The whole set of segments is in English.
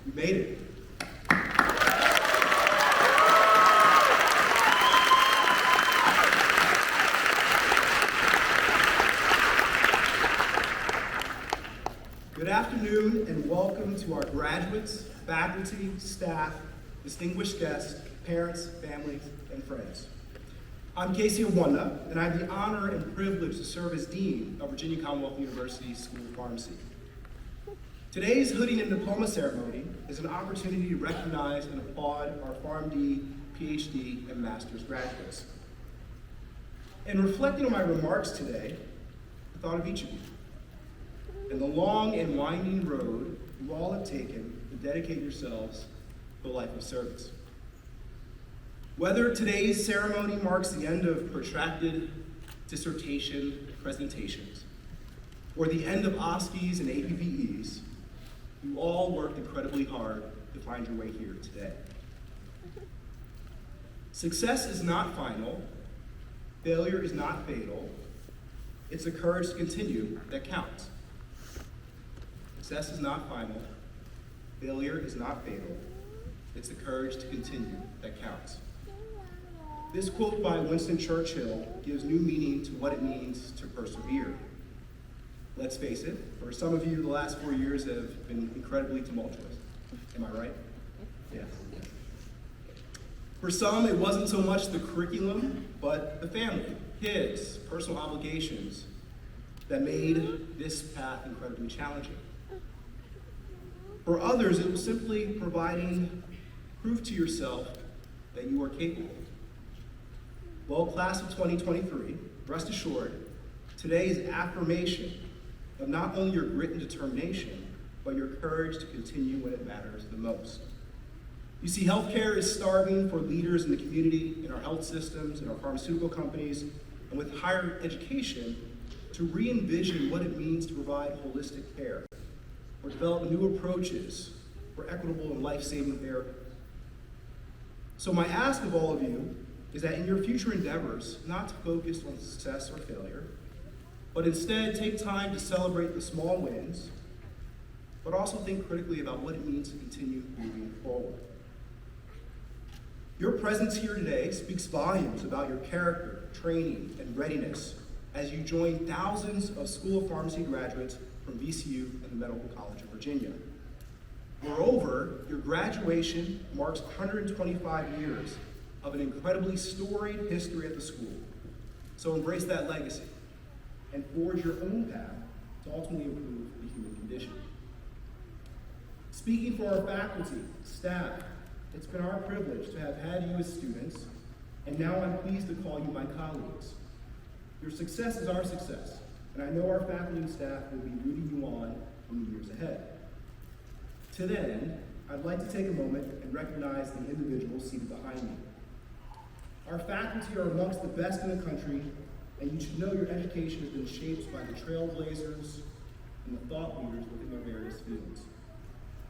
You made it. Good afternoon and welcome to our graduates, faculty, staff, distinguished guests, parents, families, and friends. I'm Casey Awanda, and I have the honor and privilege to serve as Dean of Virginia Commonwealth University School of Pharmacy. Today's hooding and diploma ceremony is an opportunity to recognize and applaud our PharmD, PhD, and master's graduates. In reflecting on my remarks today, I thought of each of you and the long and winding road you all have taken to dedicate yourselves to a life of service. Whether today's ceremony marks the end of protracted dissertation presentations or the end of OSCEs and APVEs, you all worked incredibly hard to find your way here today. Success is not final. Failure is not fatal. It's the courage to continue that counts. Success is not final. Failure is not fatal. It's the courage to continue that counts. This quote by Winston Churchill gives new meaning to what it means to persevere. Let's face it, for some of you, the last 4 years have been incredibly tumultuous. Am I right? Yes. For some, it wasn't so much the curriculum, but the family, kids, personal obligations that made this path incredibly challenging. For others, it was simply providing proof to yourself that you are capable. Well, class of 2023, rest assured, today is affirmation of not only your grit and determination, but your courage to continue when it matters the most. You see, healthcare is starving for leaders in the community, in our health systems, in our pharmaceutical companies, and with higher education, to re-envision what it means to provide holistic care, or develop new approaches for equitable and life-saving therapy. So my ask of all of you is that in your future endeavors, not to focus on success or failure, but instead take time to celebrate the small wins, but also think critically about what it means to continue moving forward. Your presence here today speaks volumes about your character, training, and readiness as you join thousands of School of Pharmacy graduates from VCU and the Medical College of Virginia. Moreover, your graduation marks 125 years of an incredibly storied history at the school. So embrace that legacy and forge your own path to ultimately improve the human condition. Speaking for our faculty, staff, it's been our privilege to have had you as students, and now I'm pleased to call you my colleagues. Your success is our success, and I know our faculty and staff will be rooting you on in the years ahead. To that end, I'd like to take a moment and recognize the individuals seated behind me. Our faculty are amongst the best in the country, and you should know your education has been shaped by the trailblazers and the thought leaders within their various fields.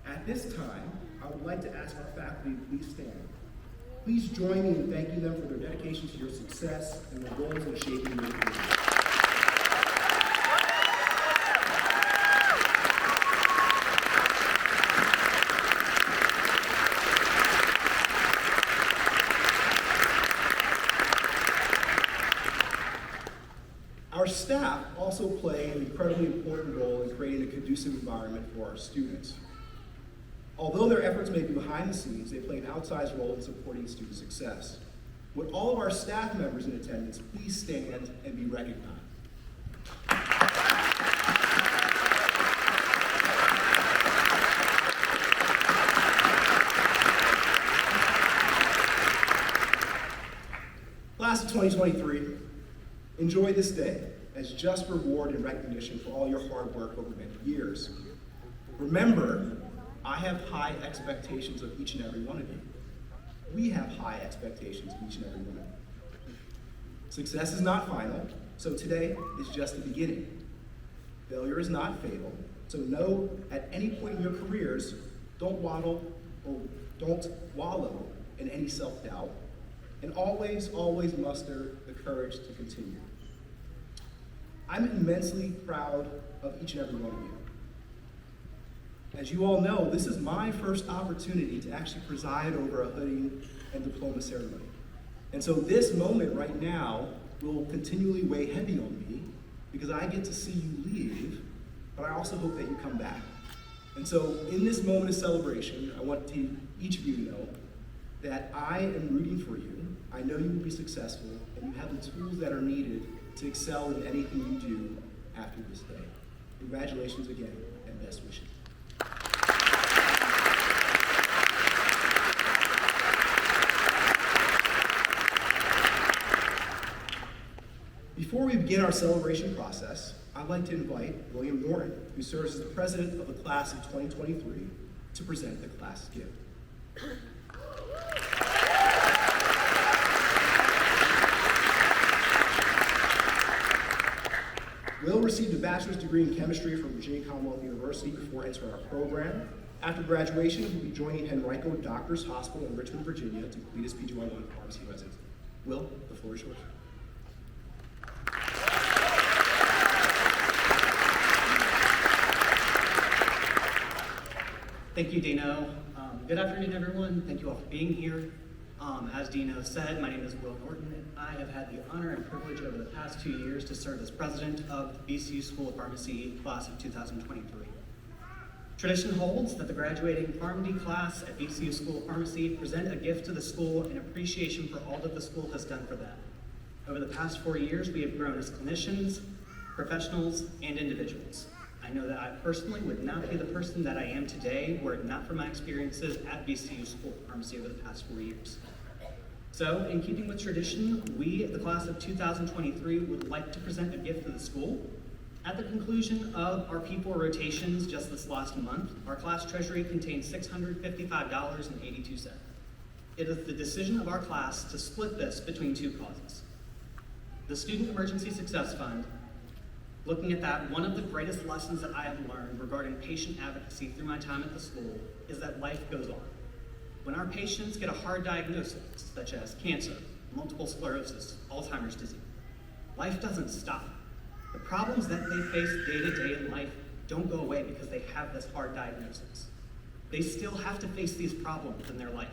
At this time, I would like to ask our faculty to please stand. Please join me in thanking them for their dedication to your success and their roles in shaping your career. Our staff also play an incredibly important role in creating a conducive environment for our students. Although their efforts may be behind the scenes, they play an outsized role in supporting student success. Would all of our staff members in attendance please stand and be recognized? Class of 2023, enjoy this day as just reward and recognition for all your hard work over many years. Remember, I have high expectations of each and every one of you. We have high expectations of each and every one of you. Success is not final, so today is just the beginning. Failure is not fatal, so know at any point in your careers, don't wallow in any self-doubt, and always muster the courage to continue. I'm immensely proud of each and every one of you. As you all know, this is my first opportunity to actually preside over a hooding and diploma ceremony. And so this moment right now will continually weigh heavy on me because I get to see you leave, but I also hope that you come back. And so in this moment of celebration, I want each of you to know that I am rooting for you. I know you will be successful, and you have the tools that are needed to excel in anything you do after this day. Congratulations again, and best wishes. Before we begin our celebration process, I'd like to invite William Norton, who serves as the president of the class of 2023, to present the class gift. Will received a bachelor's degree in chemistry from Virginia Commonwealth University before entering our program. After graduation, he will be joining Henrico Doctors Hospital in Richmond, Virginia to complete his PGY1 pharmacy residency. Will, the floor is yours. Thank you, Dino. Good afternoon, everyone. Thank you all for being here. As Dino said, my name is Will Norton, and I have had the honor and privilege over the past 2 years to serve as president of the VCU School of Pharmacy class of 2023. Tradition holds that the graduating PharmD class at VCU School of Pharmacy present a gift to the school in appreciation for all that the school has done for them. Over the past 4 years, we have grown as clinicians, professionals, and individuals. I know that I personally would not be the person that I am today were it not for my experiences at VCU School of Pharmacy over the past 4 years. So, in keeping with tradition, we, the class of 2023, would like to present a gift to the school. At the conclusion of our P4 rotations just this last month, our class treasury contained $655.82. It is the decision of our class to split this between two causes. The Student Emergency Success Fund. Looking at that, one of the greatest lessons that I have learned regarding patient advocacy through my time at the school is that life goes on. When our patients get a hard diagnosis, such as cancer, multiple sclerosis, Alzheimer's disease, life doesn't stop. The problems that they face day to day in life don't go away because they have this hard diagnosis. They still have to face these problems in their life.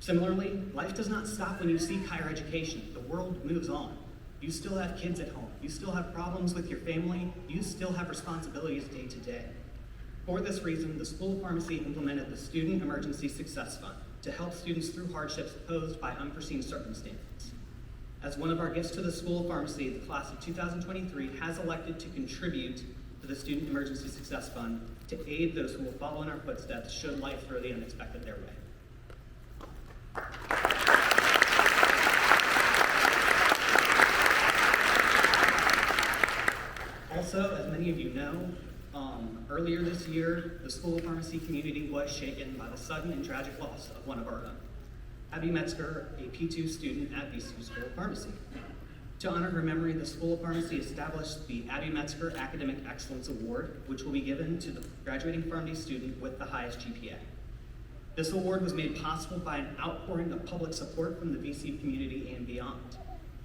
Similarly, life does not stop when you seek higher education. The world moves on. You still have kids at home. You still have problems with your family. You still have responsibilities day to day. For this reason, the School of Pharmacy implemented the Student Emergency Success Fund to help students through hardships posed by unforeseen circumstances. As one of our gifts to the School of Pharmacy, the class of 2023 has elected to contribute to the Student Emergency Success Fund to aid those who will follow in our footsteps should life throw the unexpected their way. Also, as many of you know, earlier this year, the School of Pharmacy community was shaken by the sudden and tragic loss of one of our own, Abby Metzger, a P2 student at VCU School of Pharmacy. To honor her memory, the School of Pharmacy established the Abby Metzger Academic Excellence Award, which will be given to the graduating PharmD student with the highest GPA. This award was made possible by an outpouring of public support from the VCU community and beyond.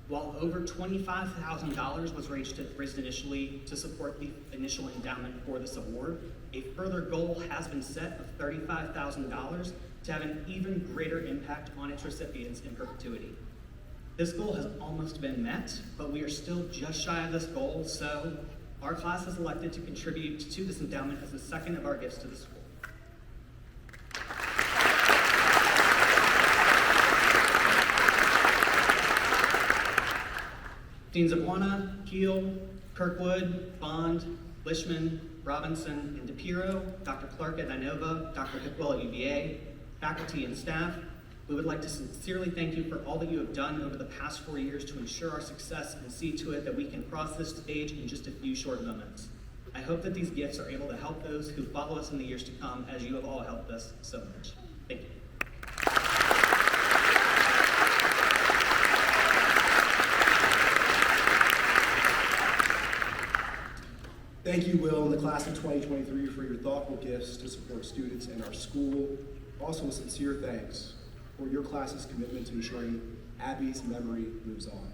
While over $25,000 was raised initially to support the initial endowment for this award, a further goal has been set of $35,000 to have an even greater impact on its recipients in perpetuity. This goal has almost been met, but we are still just shy of this goal, so our class has elected to contribute to this endowment as the second of our gifts to the school. Deans of Buona, Kiel, Kirkwood, Bond, Lishman, Robinson, and DePiro, Dr. Clark at Inova, Dr. Hickwell at UVA, faculty and staff, we would like to sincerely thank you for all that you have done over the past 4 years to ensure our success and see to it that we can cross this stage in just a few short moments. I hope that these gifts are able to help those who follow us in the years to come, as you have all helped us so much. Thank you. Thank you, Will, and the class of 2023 for your thoughtful gifts to support students in our school. Also, a sincere thanks for your class's commitment to ensuring Abby's memory moves on.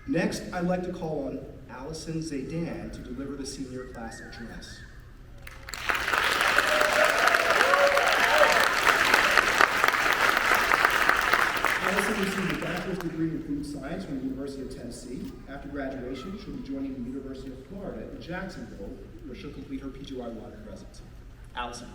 Next, I'd like to call on Allison Zaydan to deliver the senior class address. food science from the University of Tennessee. After graduation, she'll be joining the University of Florida in Jacksonville, where she'll complete her PGY water residency. Allison.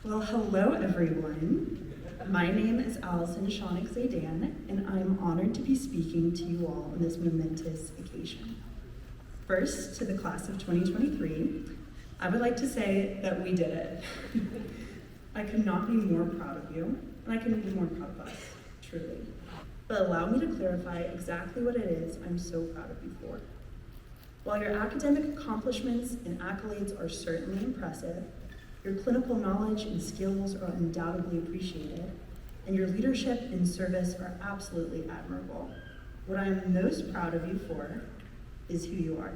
Well, hello everyone. My name is Allison Shawnick Zaydan, and I'm honored to be speaking to you all on this momentous occasion. First, to the class of 2023, I would like to say that we did it. I could not be more proud of you, and I couldn't be more proud of us, truly. But allow me to clarify exactly what it is I'm so proud of you for. While your academic accomplishments and accolades are certainly impressive, your clinical knowledge and skills are undoubtedly appreciated, and your leadership and service are absolutely admirable. What I am most proud of you for is who you are.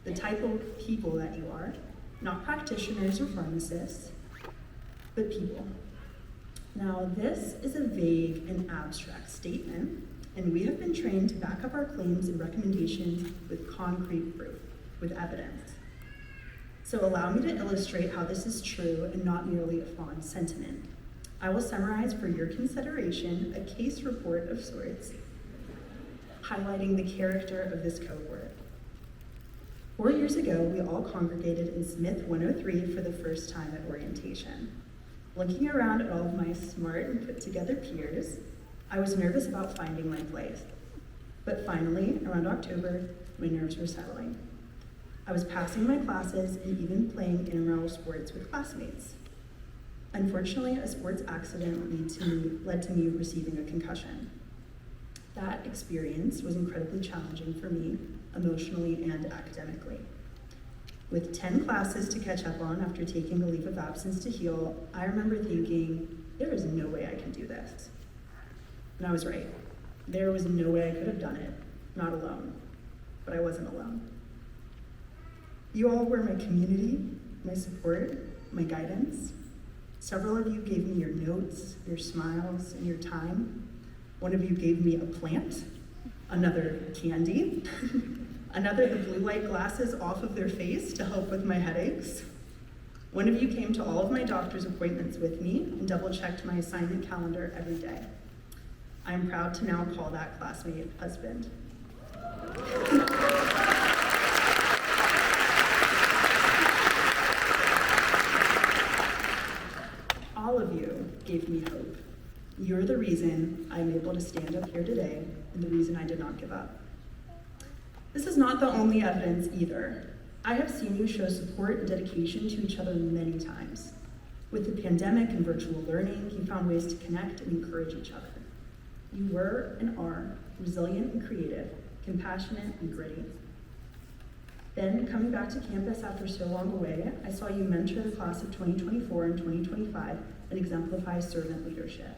The type of people that you are, not practitioners or pharmacists, but people. Now, this is a vague and abstract statement, and we have been trained to back up our claims and recommendations with concrete proof, with evidence. So allow me to illustrate how this is true and not merely a fond sentiment. I will summarize for your consideration a case report of sorts, highlighting the character of this cohort. 4 years ago, we all congregated in Smith 103 for the first time at orientation. Looking around at all of my smart and put together peers, I was nervous about finding my place. But finally, around October, my nerves were settling. I was passing my classes and even playing intramural sports with classmates. Unfortunately, a sports accident led to me receiving a concussion. That experience was incredibly challenging for me, emotionally and academically. With 10 classes to catch up on after taking a leave of absence to heal, I remember thinking, there is no way I can do this. And I was right. There was no way I could have done it, not alone. But I wasn't alone. You all were my community, my support, my guidance. Several of you gave me your notes, your smiles, and your time. One of you gave me a plant, another candy, another the blue light glasses off of their face to help with my headaches. One of you came to all of my doctor's appointments with me and double-checked my assignment calendar every day. I am proud to now call that classmate husband. All of you gave me hope. You're the reason I'm able to stand up here today and the reason I did not give up. This is not the only evidence either. I have seen you show support and dedication to each other many times. With the pandemic and virtual learning, you found ways to connect and encourage each other. You were and are resilient and creative, compassionate and gritty. Then, coming back to campus after so long away, I saw you mentor the class of 2024 and 2025 and exemplify servant leadership.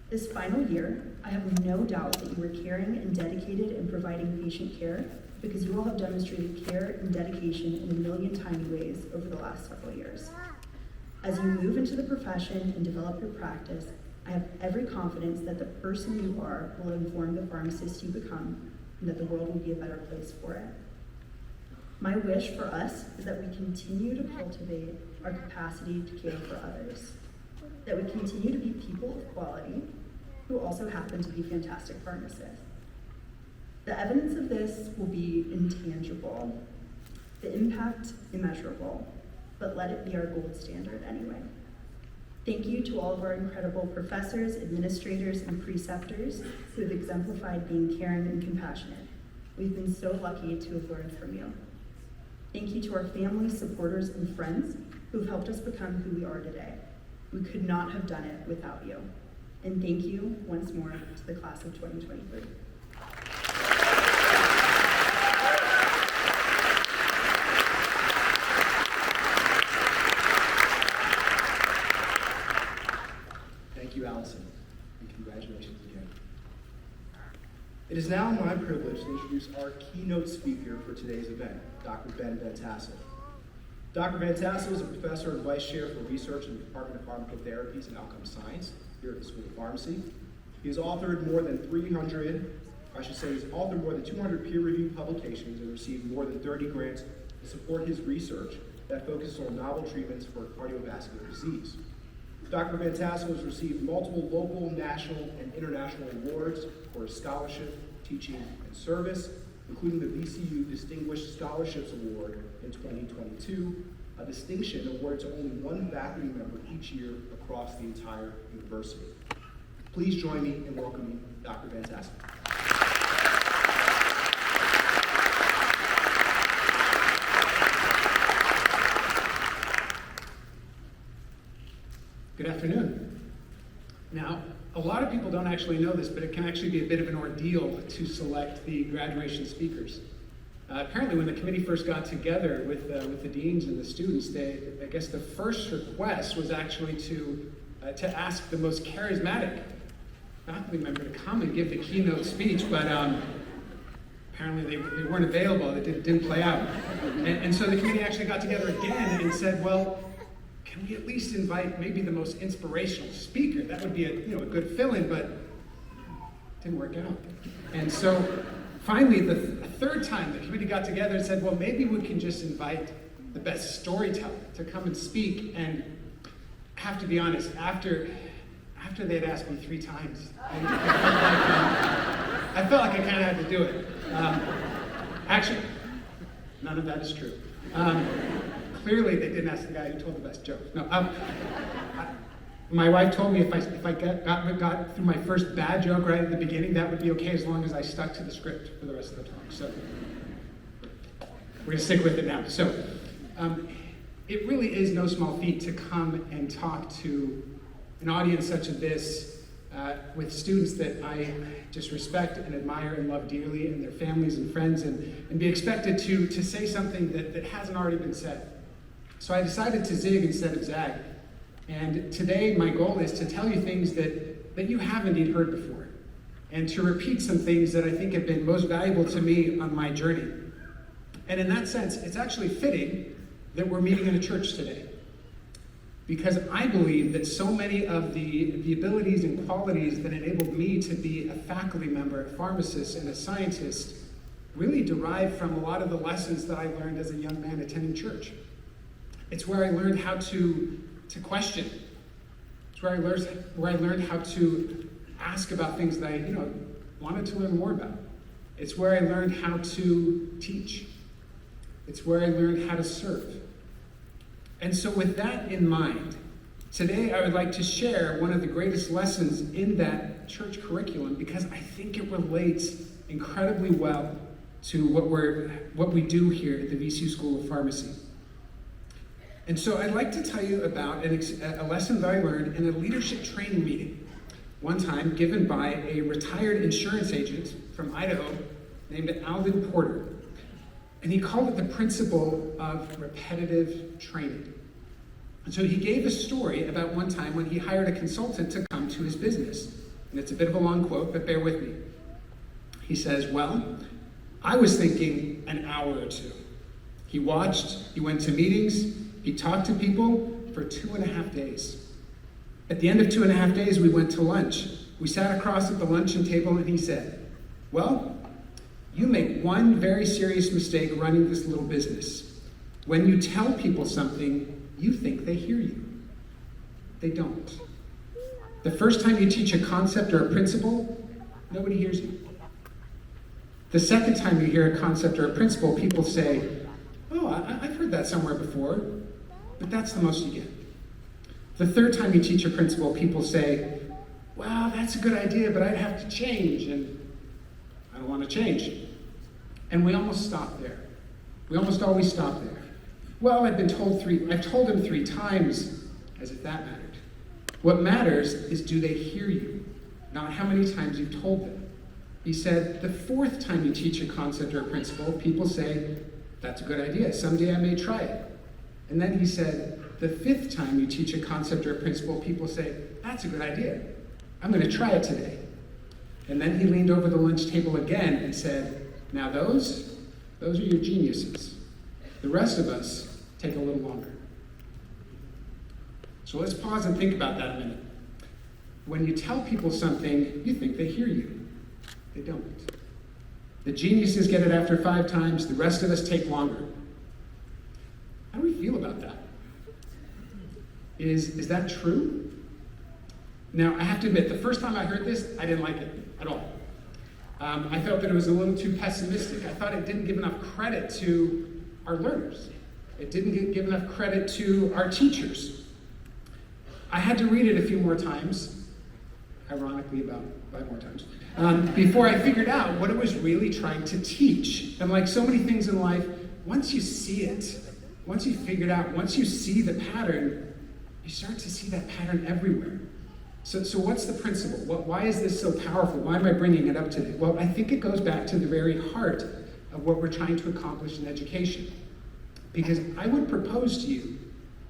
This final year, I have no doubt that you were caring and dedicated in providing patient care because you all have demonstrated care and dedication in a million tiny ways over the last several years. As you move into the profession and develop your practice, I have every confidence that the person you are will inform the pharmacist you become and that the world will be a better place for it. My wish for us is that we continue to cultivate our capacity to care for others, that we continue to be people of quality who also happen to be fantastic pharmacists. The evidence of this will be intangible, the impact immeasurable, but let it be our gold standard anyway. Thank you to all of our incredible professors, administrators, and preceptors who have exemplified being caring and compassionate. We've been so lucky to have learned from you. Thank you to our families, supporters, and friends who've helped us become who we are today. We could not have done it without you. And thank you once more to the class of 2023. Thank you, Allison, and congratulations again. It is now my privilege to introduce our keynote speaker for today's event, Dr. Ben Van Tassel. Dr. Van Tassel is a professor and vice chair for research in the Department of Pharmacotherapies and Outcome Science here at the School of Pharmacy. He has authored more than 200 peer-reviewed publications and received more than 30 grants to support his research that focuses on novel treatments for cardiovascular disease. Dr. Van Tassel has received multiple local, national, and international awards for his scholarship, teaching, and service, including the VCU Distinguished Scholarships Award in 2022, a distinction awarded to only one faculty member each year across the entire university. Please join me in welcoming Dr. Van Tassel. Good afternoon. Now, a lot of people don't actually know this, but it can actually be a bit of an ordeal to select the graduation speakers. Apparently, when the committee first got together with the deans and the students, I guess the first request was actually to ask the most charismatic faculty member to come and give the keynote speech, but apparently they weren't available. It didn't play out. And so the committee actually got together again and said, well, can we at least invite maybe the most inspirational speaker? That would be a good fill-in, but it didn't work out. And so finally, the third time, the committee got together and said, well, maybe we can just invite the best storyteller to come and speak. And I have to be honest, after they'd asked me 3 times, I felt like I kind of had to do it. Actually, none of that is true. Clearly, they didn't ask the guy who told the best jokes. No, my wife told me if I got through my first bad joke right at the beginning, that would be okay as long as I stuck to the script for the rest of the talk. So we're gonna stick with it now. So it really is no small feat to come and talk to an audience such as this with students that I just respect and admire and love dearly, and their families and friends, and be expected to say something that hasn't already been said. So I decided to zig instead of zag. And today my goal is to tell you things that you have indeed heard before, and to repeat some things that I think have been most valuable to me on my journey. And in that sense, it's actually fitting that we're meeting in a church today, because I believe that so many of the abilities and qualities that enabled me to be a faculty member, a pharmacist, and a scientist really derive from a lot of the lessons that I learned as a young man attending church. It's where I learned how to question. It's where I learned how to ask about things that I wanted to learn more about. It's where I learned how to teach. It's where I learned how to serve. And so with that in mind, today I would like to share one of the greatest lessons in that church curriculum, because I think it relates incredibly well to what we do here at the VCU School of Pharmacy. And so I'd like to tell you about a lesson that I learned in a leadership training meeting one time given by a retired insurance agent from Idaho named Alvin Porter. And he called it the principle of repetitive training. And so he gave a story about one time when he hired a consultant to come to his business. And it's a bit of a long quote, but bear with me. He says, well, I was thinking an hour or 2. He watched, he went to meetings, he talked to people for 2.5 days. At the end of 2.5 days, we went to lunch. We sat across at the luncheon table and he said, well, you make one very serious mistake running this little business. When you tell people something, you think they hear you. They don't. The first time you teach a concept or a principle, nobody hears you. The second time you hear a concept or a principle, people say, oh, I've heard that somewhere before, but that's the most you get. The third time you teach a principle, people say, well, that's a good idea, but I'd have to change, and I don't want to change. And we almost stop there. We almost always stop there. Well, I've told him 3 times, as if that mattered. What matters is, do they hear you? Not how many times you've told them. He said, the 4th time you teach a concept or a principle, people say, that's a good idea. Someday I may try it. And then he said, the 5th time you teach a concept or a principle, people say, that's a good idea. I'm going to try it today. And then he leaned over the lunch table again and said, now those are your geniuses. The rest of us take a little longer. So let's pause and think about that a minute. When you tell people something, you think they hear you. They don't. The geniuses get it after 5 times, the rest of us take longer. How do we feel about Is that true? Now, I have to admit, the first time I heard this, I didn't like it at all. I felt that it was a little too pessimistic. I thought it didn't give enough credit to our learners. It didn't give enough credit to our teachers. I had to read it a few more times, ironically about 5 more times, before I figured out what it was really trying to teach. And like so many things in life, once you see it, once you figure it out, once you see the pattern, you start to see that pattern everywhere. So what's the principle? Why is this so powerful? Why am I bringing it up today? Well, I think it goes back to the very heart of what we're trying to accomplish in education. Because I would propose to you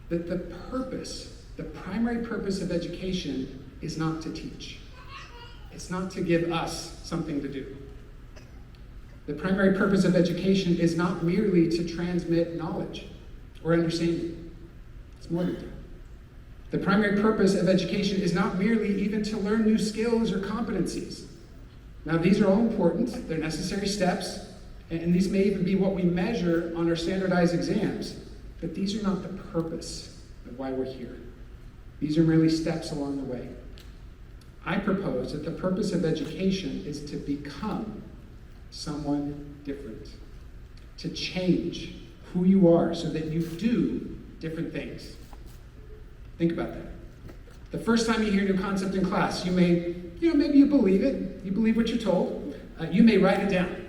that the primary purpose of education is not to teach. It's not to give us something to do. The primary purpose of education is not merely to transmit knowledge or understanding. It's more than that. The primary purpose of education is not merely even to learn new skills or competencies. Now, these are all important. They're necessary steps, and these may even be what we measure on our standardized exams. But these are not the purpose of why we're here. These are merely steps along the way. I propose that the purpose of education is to become someone different, to change who you are so that you do different things. Think about that. The first time you hear a new concept in class, maybe you believe it, you believe what you're told, you may write it down.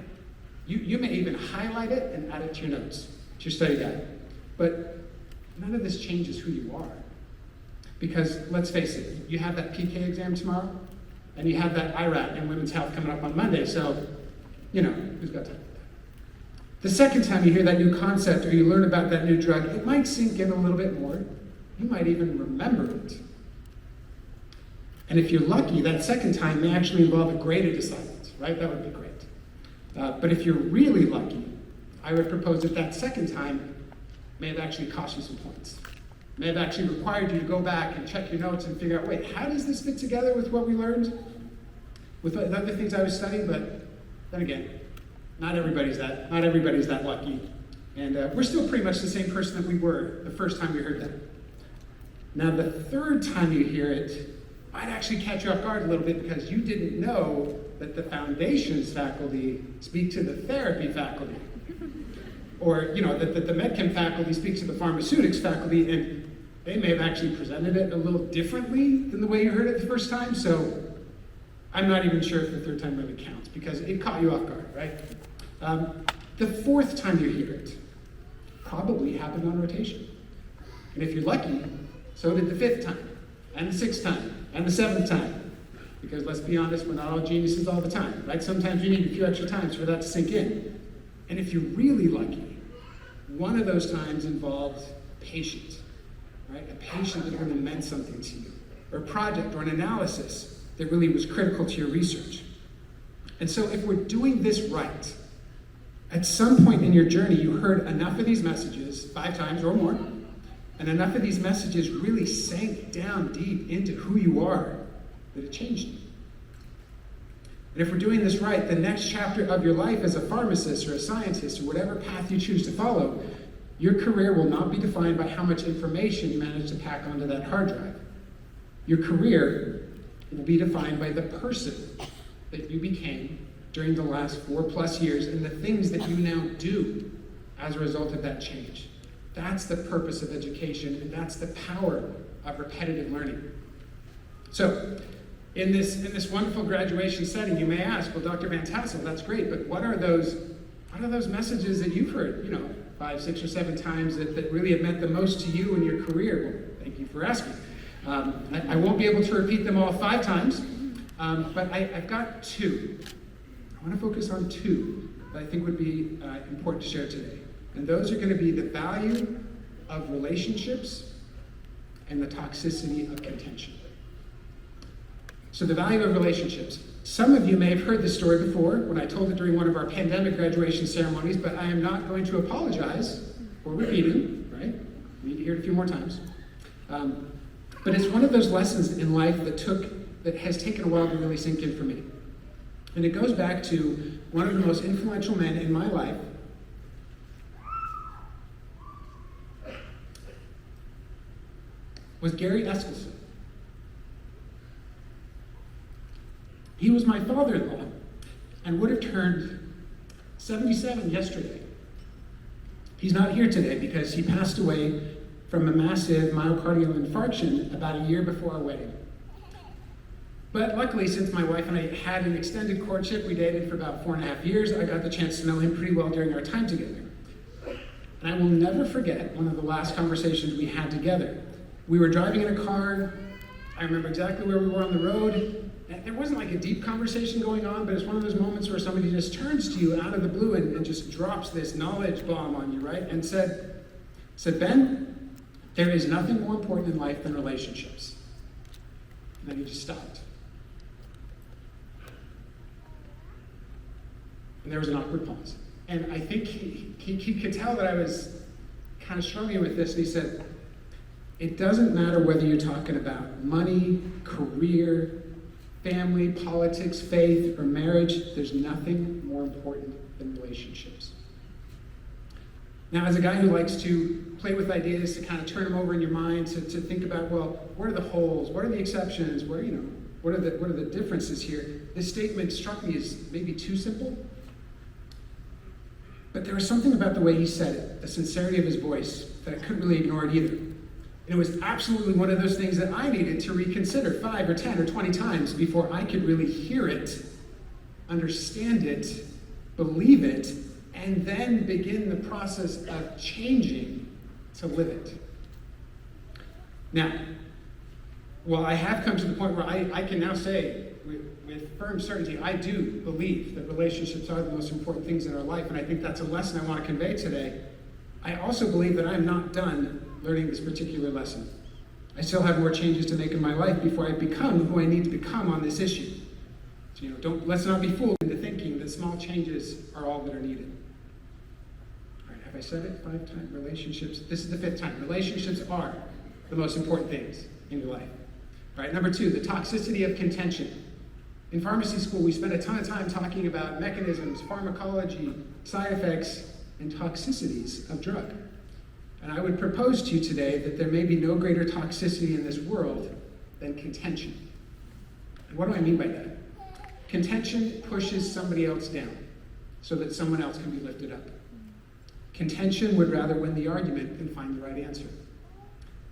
You may even highlight it and add it to your notes, to your study guide. But none of this changes who you are. Because let's face it, you have that PK exam tomorrow, and you have that IRAT in women's health coming up on Monday, so, who's got time? The second time you hear that new concept or you learn about that new drug, it might sink in a little bit more. You might even remember it. And if you're lucky, that second time may actually involve a graded assignment, right? That would be great. But if you're really lucky, I would propose that second time may have actually cost you some points. May have actually required you to go back and check your notes and figure out, wait, how does this fit together with what we learned? With the other things I was studying, but then again, not everybody's that lucky. And we're still pretty much the same person that we were the first time we heard that. Now, the third time you hear it might actually catch you off guard a little bit because you didn't know that the foundations faculty speak to the therapy faculty. Or, that the MedChem faculty speaks to the pharmaceutics faculty, and they may have actually presented it a little differently than the way you heard it the first time. So I'm not even sure if the third time really counts because it caught you off guard, right? The fourth time you hear it probably happened on rotation. And if you're lucky, so did the fifth time, and the sixth time, and the seventh time. Because let's be honest, we're not all geniuses all the time, right? Sometimes you need a few extra times for that to sink in. And if you're really lucky, one of those times involved patient, right? A patient that really meant something to you, or a project or an analysis that really was critical to your research. And so if we're doing this right, at some point in your journey, you heard enough of these messages, 5 times or more, and enough of these messages really sank down deep into who you are that it changed you. And if we're doing this right, the next chapter of your life as a pharmacist or a scientist or whatever path you choose to follow, your career will not be defined by how much information you manage to pack onto that hard drive. Your career will be defined by the person that you became during the last 4+ years and the things that you now do as a result of that change. That's the purpose of education, and that's the power of repetitive learning. So, in this wonderful graduation setting, you may ask, well, Dr. Van Tassel, that's great, but what are those messages that you've heard, 5, 6, or 7 times that really have meant the most to you in your career? Well, thank you for asking. I won't be able to repeat them all 5 times, but I've got 2. I want to focus on 2 that I think would be important to share today. And those are going to be the value of relationships and the toxicity of contention. So the value of relationships. Some of you may have heard this story before when I told it during one of our pandemic graduation ceremonies, but I am not going to apologize for repeating, right? We need to hear it a few more times. But it's one of those lessons in life that has taken a while to really sink in for me. And it goes back to one of the most influential men in my life. was Gary Eskelson. He was my father-in-law and would have turned 77 yesterday. He's not here today because he passed away from a massive myocardial infarction about a year before our wedding. But luckily, since my wife and I had an extended courtship, we dated for about 4.5 years, I got the chance to know him pretty well during our time together. And I will never forget one of the last conversations we had together. We were driving in a car. I remember exactly where we were on the road. And there wasn't like a deep conversation going on, but it's one of those moments where somebody just turns to you out of the blue and just drops this knowledge bomb on you, right? And said, Ben, there is nothing more important in life than relationships. And then he just stopped. And there was an awkward pause. And I think he could tell that I was kind of struggling with this. And he said, it doesn't matter whether you're talking about money, career, family, politics, faith, or marriage. There's nothing more important than relationships. Now, as a guy who likes to play with ideas, to kind of turn them over in your mind, to think about, well, what are the holes? What are the exceptions? What are the differences here? This statement struck me as maybe too simple. But there was something about the way he said it, the sincerity of his voice, that I couldn't really ignore it either. And it was absolutely one of those things that I needed to reconsider 5 or 10 or 20 times before I could really hear it, understand it, believe it, and then begin the process of changing to live it. Now, while I have come to the point where I can now say with firm certainty, I do believe that relationships are the most important things in our life, and I think that's a lesson I want to convey today. I also believe that I'm not done learning this particular lesson. I still have more changes to make in my life before I become who I need to become on this issue. So, let's not be fooled into thinking that small changes are all that are needed. All right, have I said it 5 times? Relationships. This is the 5th time. Relationships are the most important things in your life. All right, number 2, the toxicity of contention. In pharmacy school, we spend a ton of time talking about mechanisms, pharmacology, side effects, and toxicities of drug. And I would propose to you today that there may be no greater toxicity in this world than contention. And what do I mean by that? Contention pushes somebody else down so that someone else can be lifted up. Contention would rather win the argument than find the right answer.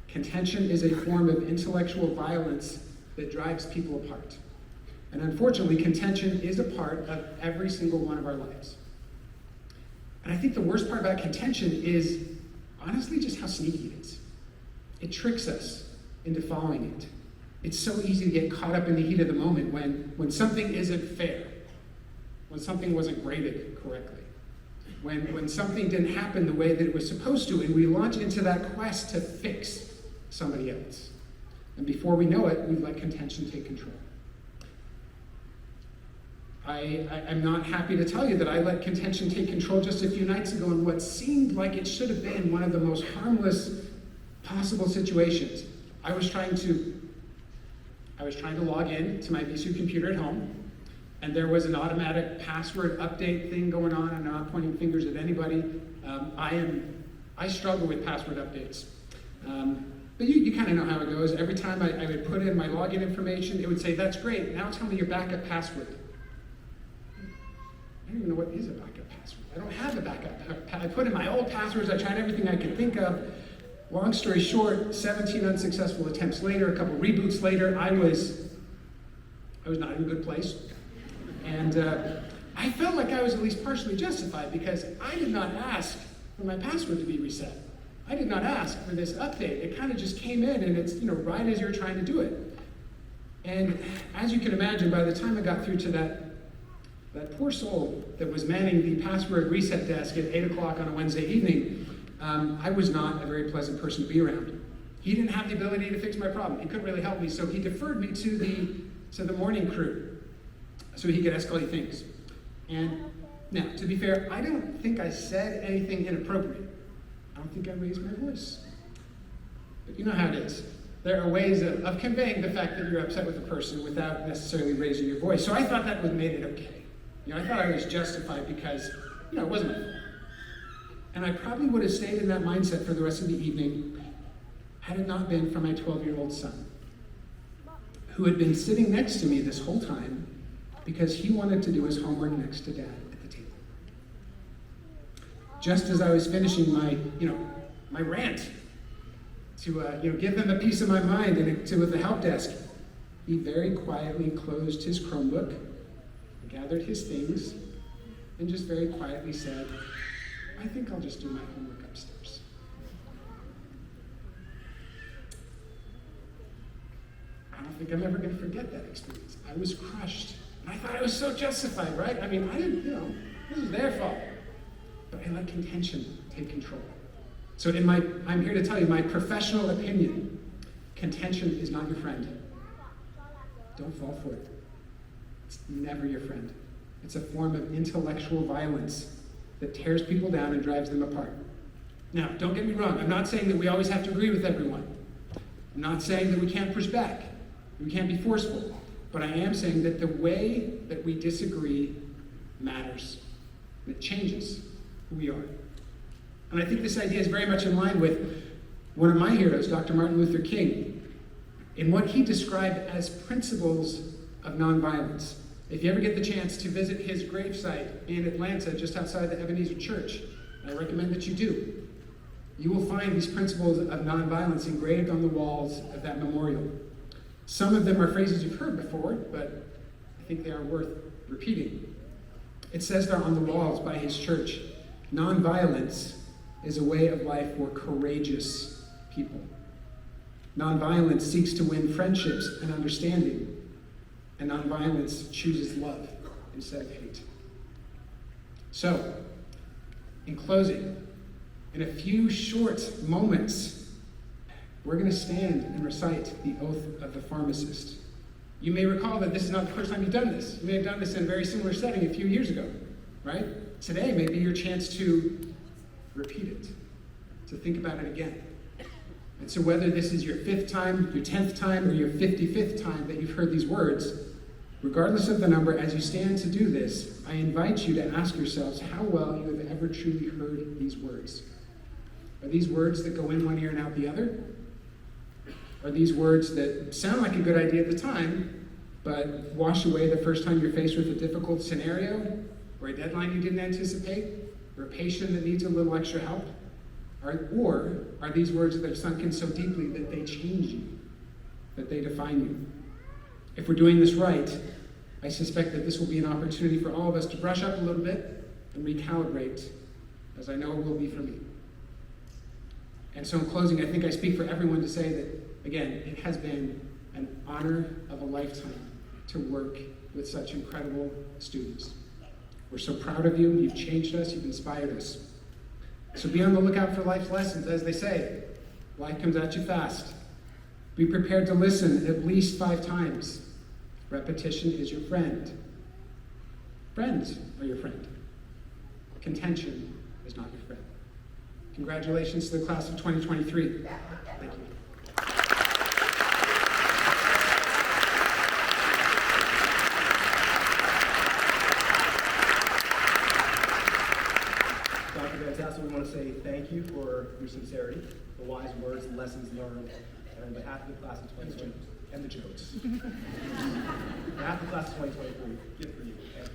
Contention is a form of intellectual violence that drives people apart. And unfortunately, contention is a part of every single one of our lives. And I think the worst part about contention is honestly just how sneaky it is. It tricks us into following it. It's so easy to get caught up in the heat of the moment when something isn't fair, when something wasn't graded correctly, when something didn't happen the way that it was supposed to, and we launch into that quest to fix somebody else. And before we know it, we let contention take control. I'm not happy to tell you that I let contention take control just a few nights ago in what seemed like it should have been one of the most harmless possible situations. I was trying to log in to my VSU computer at home, and there was an automatic password update thing going on. I'm not pointing fingers at anybody. I struggle with password updates. But you kind of know how it goes. Every time I would put in my login information, it would say, that's great, now tell me your backup password. I don't even know what is a backup password. I don't have a backup. I put in my old passwords. I tried everything I could think of. Long story short, 17 unsuccessful attempts later, a couple reboots later, I was not in a good place. And I felt like I was at least partially justified because I did not ask for my password to be reset. I did not ask for this update. It kind of just came in, and it's right as you're trying to do it. And as you can imagine, by the time I got through to that poor soul that was manning the password reset desk at 8 o'clock on a Wednesday evening, I was not a very pleasant person to be around. He didn't have the ability to fix my problem. He couldn't really help me, so he deferred me to the morning crew so he could escalate things. And now, to be fair, I don't think I said anything inappropriate. I don't think I raised my voice. But you know how it is. There are ways of conveying the fact that you're upset with a person without necessarily raising your voice. So I thought that made it okay. I thought I was justified because, it wasn't my fault. And I probably would have stayed in that mindset for the rest of the evening had it not been for my 12-year-old son, who had been sitting next to me this whole time because he wanted to do his homework next to Dad at the table. Just as I was finishing my rant to give them a piece of my mind and with the help desk, he very quietly closed his Chromebook, gathered his things, and just very quietly said, "I think I'll just do my homework upstairs." I don't think I'm ever going to forget that experience. I was crushed. And I thought I was so justified, right? I mean, I didn't, this is their fault. But I let contention take control. So I'm here to tell you my professional opinion. Contention is not your friend. Don't fall for it. It's never your friend. It's a form of intellectual violence that tears people down and drives them apart. Now, don't get me wrong. I'm not saying that we always have to agree with everyone. I'm not saying that we can't push back. We can't be forceful. But I am saying that the way that we disagree matters. And it changes who we are. And I think this idea is very much in line with one of my heroes, Dr. Martin Luther King, in what he described as principles of nonviolence. If you ever get the chance to visit his gravesite in Atlanta, just outside the Ebenezer Church, I recommend that you do. You will find these principles of nonviolence engraved on the walls of that memorial. Some of them are phrases you've heard before, but I think they are worth repeating. It says there on the walls by his church, nonviolence is a way of life for courageous people. Nonviolence seeks to win friendships and understanding, and nonviolence chooses love instead of hate. So, in closing, in a few short moments, we're going to stand and recite the oath of the pharmacist. You may recall that this is not the first time you've done this. You may have done this in a very similar setting a few years ago, right? Today may be your chance to repeat it, to think about it again. And so whether this is your 5th time, your 10th time, or your 55th time that you've heard these words, regardless of the number, as you stand to do this, I invite you to ask yourselves how well you have ever truly heard these words. Are these words that go in one ear and out the other? Are these words that sound like a good idea at the time, but wash away the first time you're faced with a difficult scenario, or a deadline you didn't anticipate, or a patient that needs a little extra help? Or are these words that have sunk in so deeply that they change you, that they define you? If we're doing this right, I suspect that this will be an opportunity for all of us to brush up a little bit and recalibrate, as I know it will be for me. And so in closing, I think I speak for everyone to say that, again, it has been an honor of a lifetime to work with such incredible students. We're so proud of you. You've changed us. You've inspired us. So be on the lookout for life's lessons. As they say, life comes at you fast. Be prepared to listen at least 5 times. Repetition is your friend. Friends are your friend. Contention is not your friend. Congratulations to the class of 2023. Thank you. Dr. Van Tassel, we want to say thank you for your sincerity, the wise words and lessons learned, and on behalf of the class of 2023, and the jokes. On behalf of the class of 2023, gift for you. Thank you.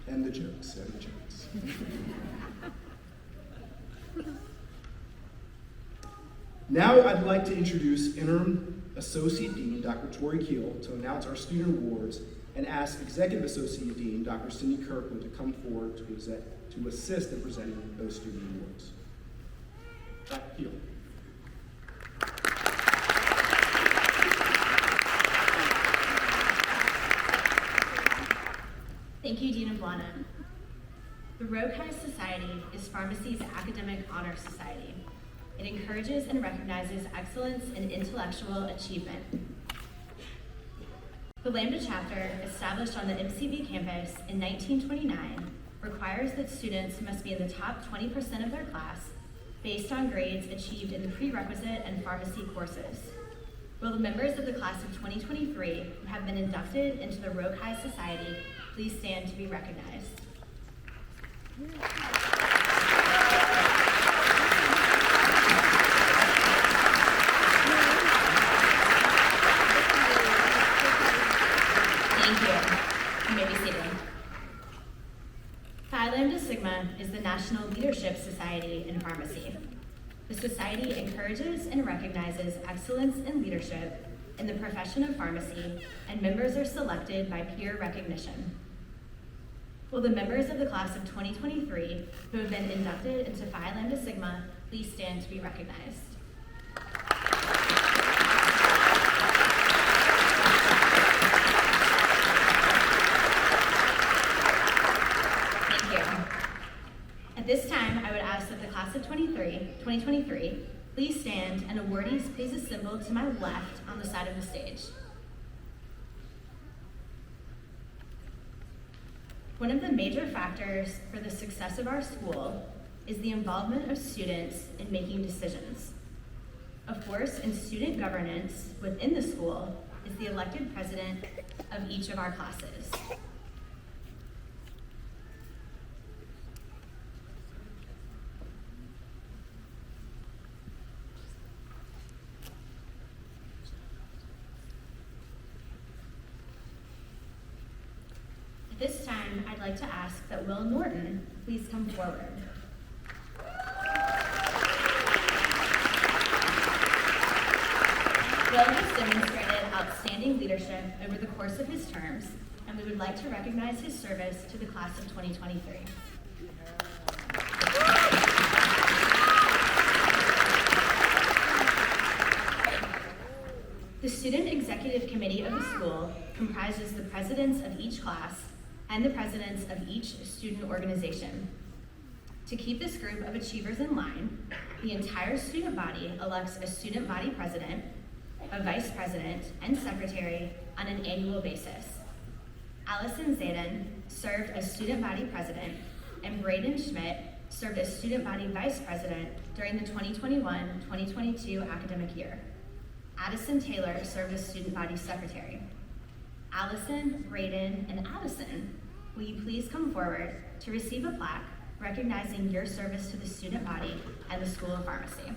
And the jokes, and the jokes. Now I'd like to introduce Interim Associate Dean, Dr. Tori Keel, to announce our student awards and ask Executive Associate Dean, Dr. Cindy Kirkwood, to come forward to assist in presenting those student awards. Dr. Keel. Thank you, Dean Abuana. The Rocai Society is pharmacy's academic honor society. It encourages and recognizes excellence in intellectual achievement. The Lambda chapter, established on the MCV campus in 1929, requires that students must be in the top 20% of their class based on grades achieved in the prerequisite and pharmacy courses. Will the members of the class of 2023 who have been inducted into the Rogue High Society please stand to be recognized? Thank you. You may be seated. Phi Lambda Sigma is the National Leadership Society in Pharmacy. The society encourages and recognizes excellence in leadership in the profession of pharmacy, and members are selected by peer recognition. Will the members of the class of 2023 who have been inducted into Phi Lambda Sigma please stand to be recognized? Thank you. At this time, I would ask that the class of 2023 please stand, and awardees please assemble to my left on the side of the stage. One of the major factors for the success of our school is the involvement of students in making decisions. Of course, in student governance within the school is the elected president of each of our classes. At this time, I'd like to ask that Will Norton please come forward. Will has demonstrated outstanding leadership over the course of his terms, and we would like to recognize his service to the class of 2023. The Student Executive Committee of the school comprises the presidents of each class and the presidents of each student organization. To keep this group of achievers in line, the entire student body elects a student body president, a vice president, and secretary on an annual basis. Allison Zayden served as student body president, and Braden Schmidt served as student body vice president during the 2021-2022 academic year. Addison Taylor served as student body secretary. Allison, Braden, and Addison, will you please come forward to receive a plaque recognizing your service to the student body and the School of Pharmacy.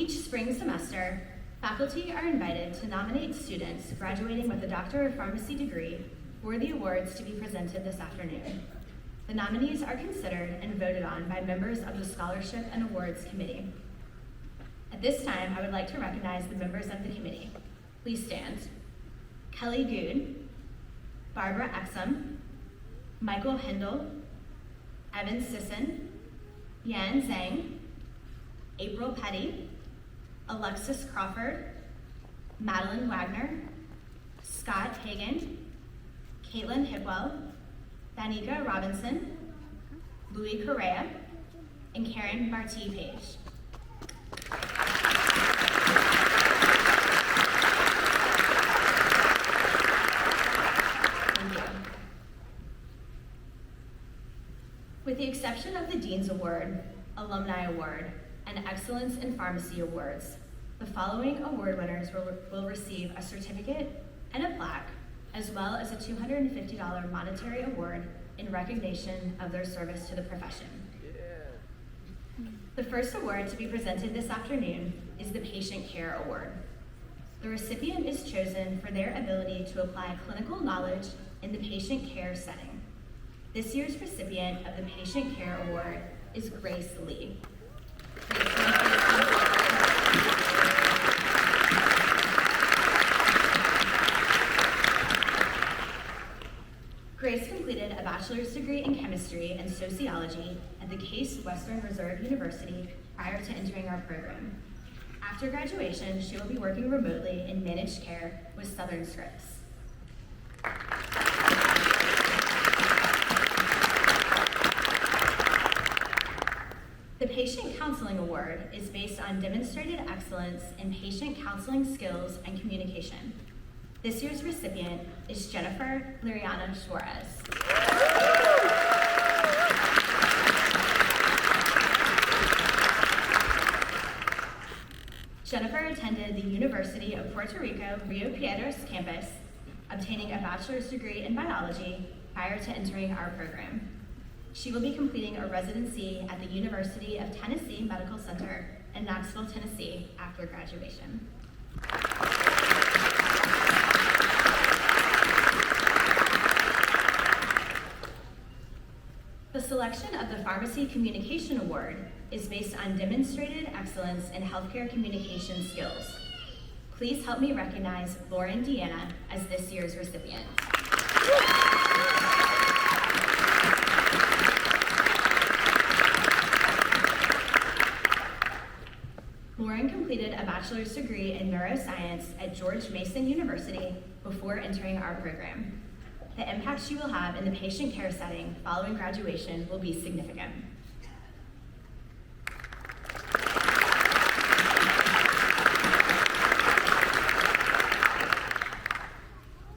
Spring semester, faculty are invited to nominate students graduating with a Doctor of Pharmacy degree for the awards to be presented this afternoon. The nominees are considered and voted on by members of the Scholarship and Awards Committee. At this time, I would like to recognize the members of the committee. Please stand. Kelly Good, Barbara Exum, Michael Hindle, Evan Sisson, Yan Zhang, April Petty, Alexis Crawford, Madeline Wagner, Scott Hagan, Caitlin Hidwell, Danica Robinson, Louis Correa, and Karen Marti Page. Thank you. With the exception of the Dean's Award, Alumni Award, and Excellence in Pharmacy Awards, the following award winners will receive a certificate and a plaque, as well as a $250 monetary award in recognition of their service to the profession. The first award to be presented this afternoon is the Patient Care Award. The recipient is chosen for their ability to apply clinical knowledge in the patient care setting. This year's recipient of the Patient Care Award is Grace Lee. Grace completed a Bachelor bachelor's degree in chemistry and sociology at the Case Western Reserve University prior to entering our program. After graduation, she will be working remotely in managed care with Southern Scripps. The Patient Counseling Award is based on demonstrated excellence in patient counseling skills and communication. This year's recipient is Jennifer Liriana Suarez. Jennifer attended the University of Puerto Rico Rio Piedras campus, obtaining a bachelor's degree in biology prior to entering our program. She will be completing a residency at the University of Tennessee Medical Center in Knoxville, Tennessee after graduation. The selection of the Pharmacy Communication Award is based on demonstrated excellence in healthcare communication skills. Please help me recognize Lauren Deanna as this year's recipient. Lauren completed a bachelor's degree in neuroscience at George Mason University before entering our program. The impact she will have in the patient care setting following graduation will be significant.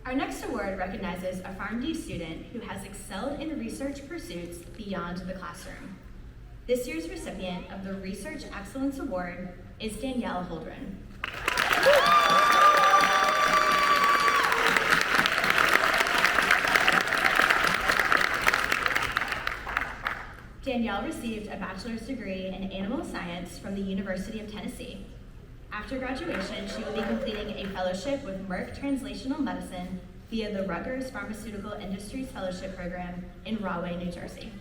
Our next award recognizes a PharmD student who has excelled in research pursuits beyond the classroom. This year's recipient of the Research Excellence Award is Danielle Holdren. Danielle received a bachelor's degree in animal science from the University of Tennessee. After graduation, she will be completing a fellowship with Merck Translational Medicine via the Rutgers Pharmaceutical Industries Fellowship Program in Rahway, New Jersey.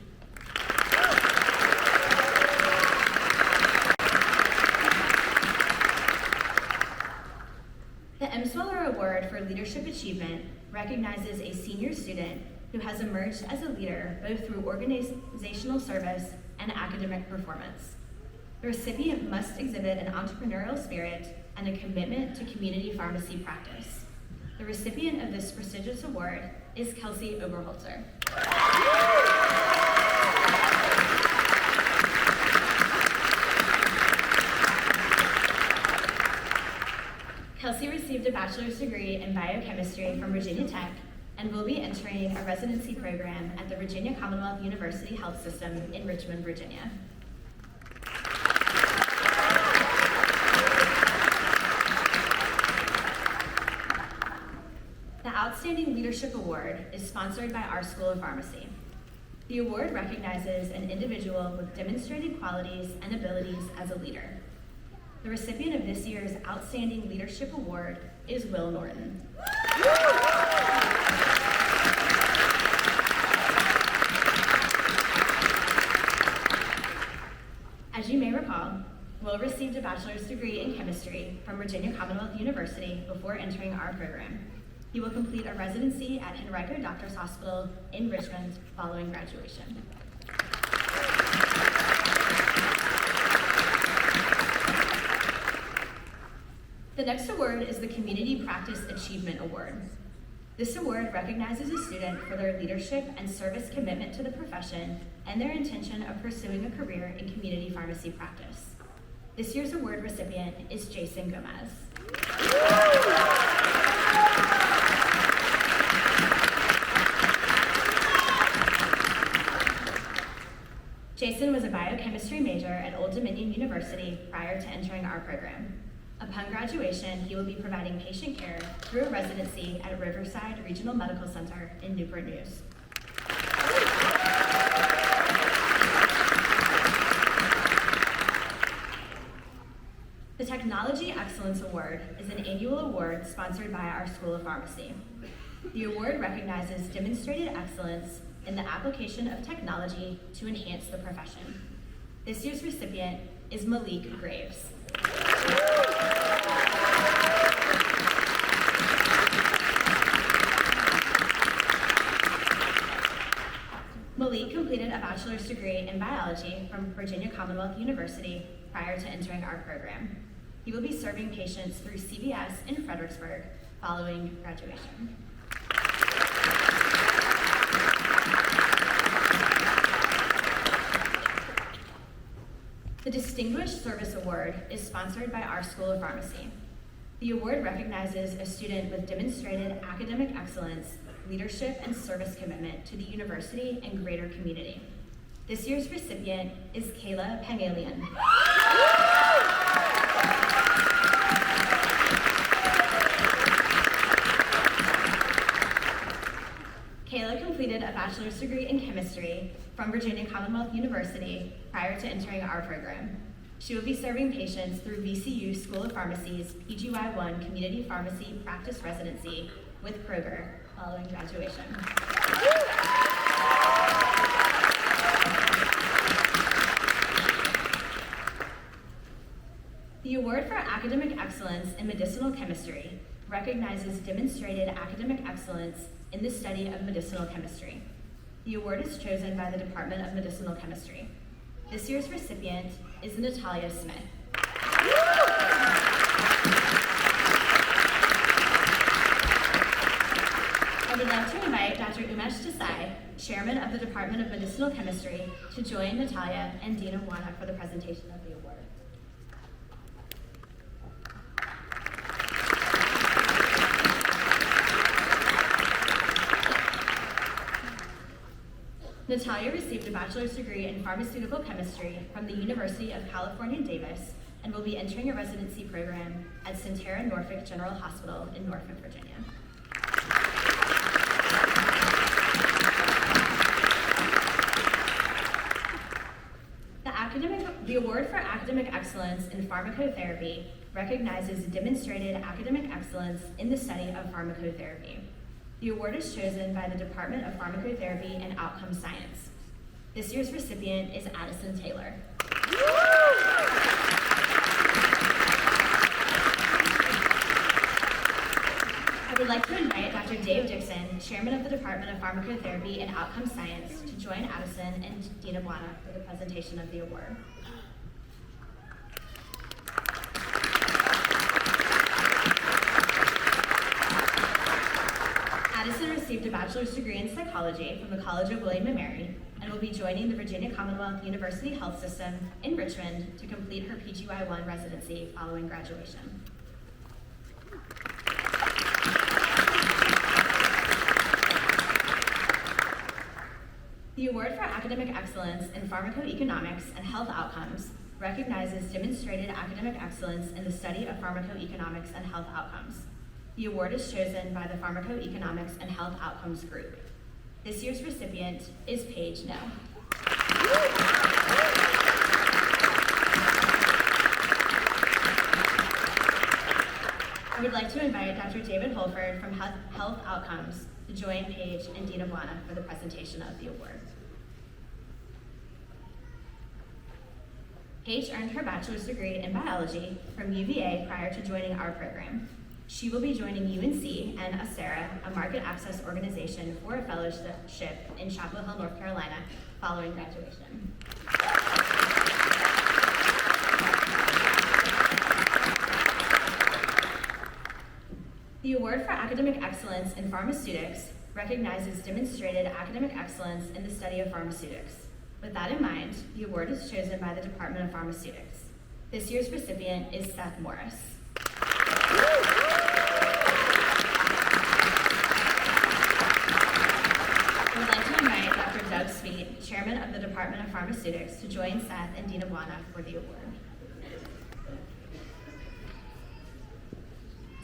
The Emsweller Award for Leadership Achievement recognizes a senior student who has emerged as a leader both through organizational service and academic performance. The recipient must exhibit an entrepreneurial spirit and a commitment to community pharmacy practice. The recipient of this prestigious award is Kelsey Oberholzer. Kelsey received a bachelor's degree in biochemistry from Virginia Tech and will be entering a residency program at the Virginia Commonwealth University Health System in Richmond, Virginia. The Outstanding Leadership Award is sponsored by our School of Pharmacy. The award recognizes an individual with demonstrated qualities and abilities as a leader. The recipient of this year's Outstanding Leadership Award is Will Norton. As you may recall, Will received a bachelor's degree in chemistry from Virginia Commonwealth University before entering our program. He will complete a residency at Henrico Doctors Hospital in Richmond following graduation. The next award is the Community Practice Achievement Award. This award recognizes a student for their leadership and service commitment to the profession and their intention of pursuing a career in community pharmacy practice. This year's award recipient is Jason Gomez. Jason was a biochemistry major at Old Dominion University prior to entering our program. Upon graduation, he will be providing patient care through a residency at Riverside Regional Medical Center in Newport News. The Technology Excellence Award is an annual award sponsored by our School of Pharmacy. The award recognizes demonstrated excellence in the application of technology to enhance the profession. This year's recipient is Malik Graves. Malik completed a bachelor's degree in biology from Virginia Commonwealth University prior to entering our program. He will be serving patients through CVS in Fredericksburg following graduation. The Distinguished Service Award is sponsored by our School of Pharmacy. The award recognizes a student with demonstrated academic excellence, leadership, and service commitment to the university and greater community. This year's recipient is Kayla Pangalian. Kayla completed a bachelor's degree in chemistry from Virginia Commonwealth University prior to entering our program. She will be serving patients through VCU School of Pharmacy's PGY1 Community Pharmacy Practice Residency with Kroger following graduation. The award for academic excellence in medicinal chemistry recognizes demonstrated academic excellence in the study of medicinal chemistry. The award is chosen by the Department of Medicinal Chemistry. This year's recipient is Natalia Smith. I would like to invite Dr. Umesh Desai, Chairman of the Department of Medicinal Chemistry, to join Natalia and Dina Wana for the presentation of the award. Natalia received a bachelor's degree in pharmaceutical chemistry from the University of California, Davis, and will be entering a residency program at Sentara Norfolk General Hospital in Norfolk, Virginia. The award for academic excellence in pharmacotherapy recognizes demonstrated academic excellence in the study of pharmacotherapy. The award is chosen by the Department of Pharmacotherapy and Outcome Science. This year's recipient is Addison Taylor. I would like to invite Dr. Dave Dixon, Chairman of the Department of Pharmacotherapy and Outcome Science, to join Addison and Dina Buana for the presentation of the award. Addison received a bachelor's degree in psychology from the College of William & Mary and will be joining the Virginia Commonwealth University Health System in Richmond to complete her PGY1 residency following graduation. The award for academic excellence in pharmacoeconomics and health outcomes recognizes demonstrated academic excellence in the study of pharmacoeconomics and health outcomes. The award is chosen by the Pharmacoeconomics and Health Outcomes Group. This year's recipient is Paige No. I would like to invite Dr. David Holford from Health Outcomes to join Paige and Dina Buana for the presentation of the award. Paige earned her bachelor's degree in biology from UVA prior to joining our program. She will be joining UNC and ACERA, a market access organization, for a fellowship in Chapel Hill, North Carolina, following graduation. The award for academic excellence in pharmaceutics recognizes demonstrated academic excellence in the study of pharmaceutics. With that in mind, the award is chosen by the Department of Pharmaceutics. This year's recipient is Seth Morris. I would like to invite Dr. Doug Sweet, Chairman of the Department of Pharmaceutics, to join Seth and Dina Buana for the award.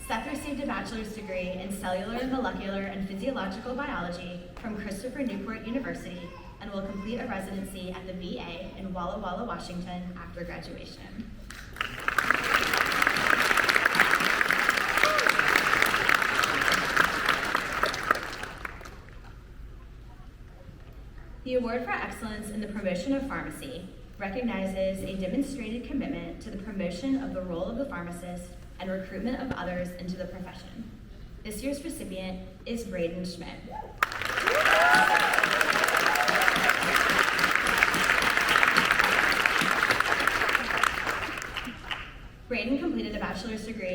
Seth received a bachelor's degree in cellular, molecular, and physiological biology from Christopher Newport University and will complete a residency at the VA in Walla Walla, Washington after graduation. The award for excellence in the promotion of pharmacy recognizes a demonstrated commitment to the promotion of the role of the pharmacist and recruitment of others into the profession. This year's recipient is Braden Schmidt.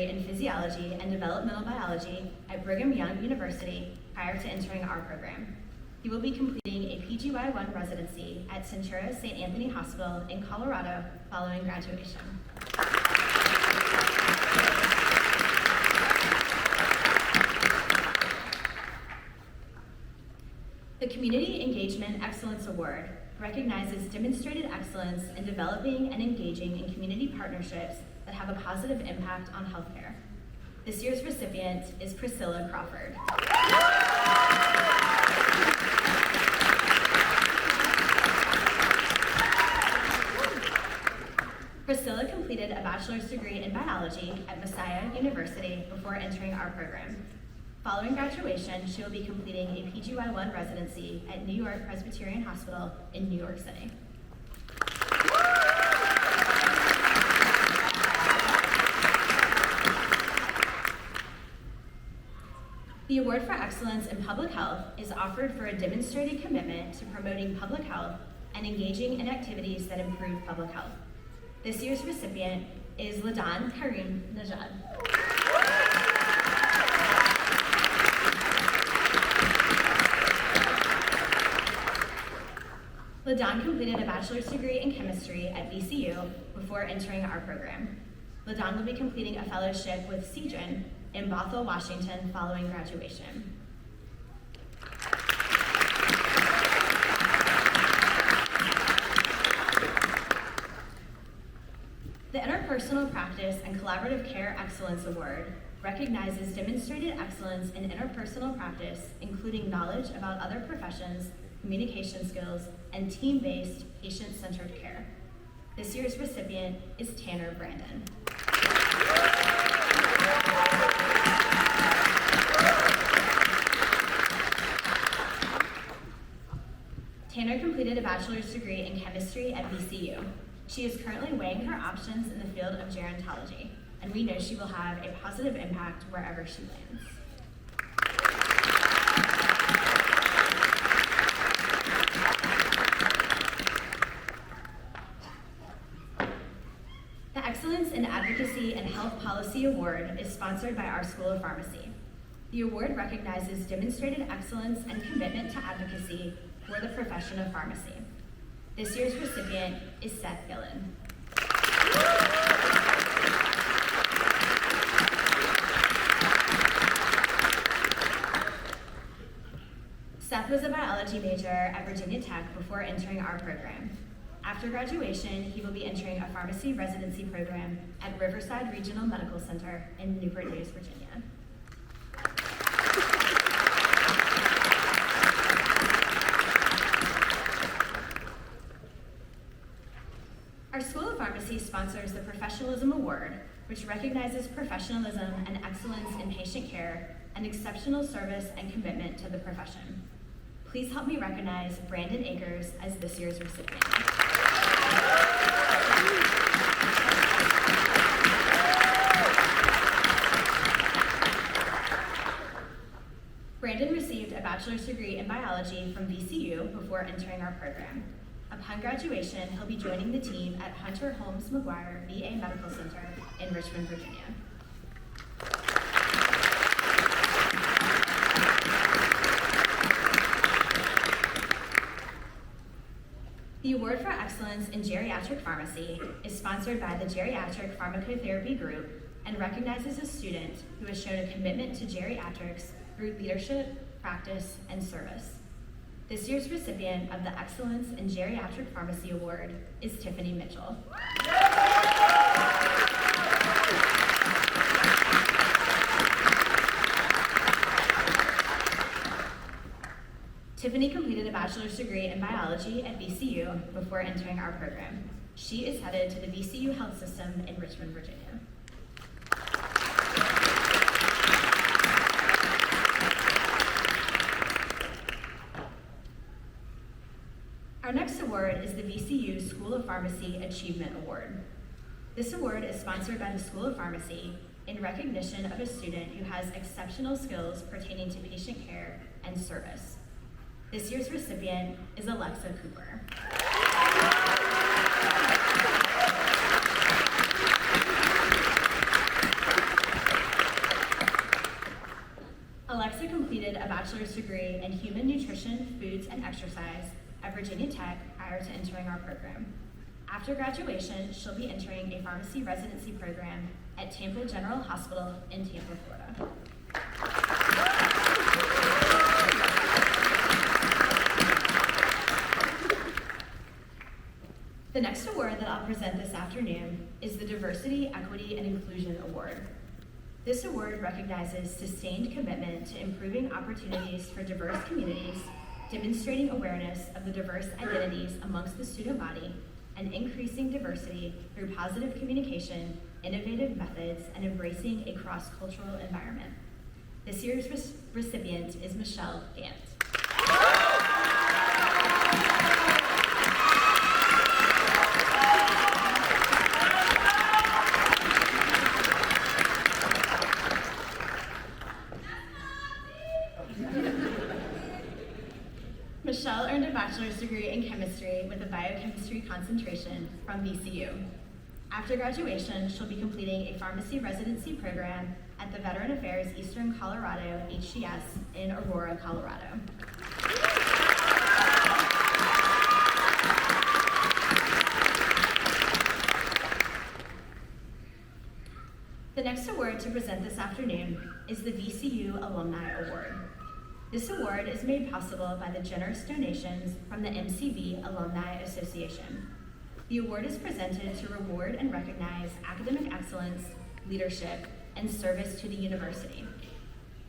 degree in physiology and developmental biology at Brigham Young University prior to entering our program. He will be completing a PGY1 residency at Centura St. Anthony Hospital in Colorado following graduation. The Community Engagement Excellence Award recognizes demonstrated excellence in developing and engaging in community partnerships that have a positive impact on healthcare. This year's recipient is Priscilla Crawford. Priscilla completed a bachelor's degree in biology at Messiah University before entering our program. Following graduation, she will be completing a PGY1 residency at New York Presbyterian Hospital in New York City. The Award for Excellence in Public Health is offered for a demonstrated commitment to promoting public health and engaging in activities that improve public health. This year's recipient is Ladan Karim Najad. Ladan completed a bachelor's degree in chemistry at VCU before entering our program. Ladan will be completing a fellowship with CGEN in Bothell, Washington following graduation. The Interpersonal Practice and Collaborative Care Excellence Award recognizes demonstrated excellence in interpersonal practice, including knowledge about other professions, communication skills, and team-based, patient-centered care. This year's recipient is Tanner Brandon. Tanner completed a bachelor's degree in chemistry at VCU. She is currently weighing her options in the field of gerontology, and we know she will have a positive impact wherever she lands. The Excellence in Advocacy and Health Policy Award is sponsored by our School of Pharmacy. The award recognizes demonstrated excellence and commitment to advocacy for the profession of pharmacy. This year's recipient is Seth Gillen. Seth was a biology major at Virginia Tech before entering our program. After graduation, he will be entering a pharmacy residency program at Riverside Regional Medical Center in Newport News, Virginia. Our School of Pharmacy sponsors the Professionalism Award, which recognizes professionalism and excellence in patient care and exceptional service and commitment to the profession. Please help me recognize Brandon Akers as this year's recipient. Brandon received a bachelor's degree in biology from VCU before entering our program. Upon graduation, he'll be joining the team at Hunter Holmes McGuire VA Medical Center in Richmond, Virginia. The Award for Excellence in Geriatric Pharmacy is sponsored by the Geriatric Pharmacotherapy Group and recognizes a student who has shown a commitment to geriatrics through leadership, practice, and service. This year's recipient of the Excellence in Geriatric Pharmacy Award is Tiffany Mitchell. Tiffany completed a bachelor's degree in biology at VCU before entering our program. She is headed to the VCU Health System in Richmond, Virginia. Our next award is the VCU School of Pharmacy Achievement Award. This award is sponsored by the School of Pharmacy in recognition of a student who has exceptional skills pertaining to patient care and service. This year's recipient is Alexa Cooper. in human nutrition, foods, and exercise at Virginia Tech prior to entering our program. After graduation, she'll be entering a pharmacy residency program at Tampa General Hospital in Tampa, Florida. The next award that I'll present this afternoon is the Diversity, Equity, and Inclusion Award. This award recognizes sustained commitment to improving opportunities for diverse communities, demonstrating awareness of the diverse identities amongst the student body, and increasing diversity through positive communication, innovative methods, and embracing a cross-cultural environment. This year's recipient is Michelle Gant. Michelle earned a bachelor's degree in chemistry with a biochemistry concentration from VCU. After graduation, she'll be completing a pharmacy residency program at the Veteran Affairs Eastern Colorado HCS in Aurora, Colorado. The next award to present this afternoon is the VCU Alumni Award. This award is made possible by the generous donations from the MCV Alumni Association. The award is presented to reward and recognize academic excellence, leadership, and service to the university.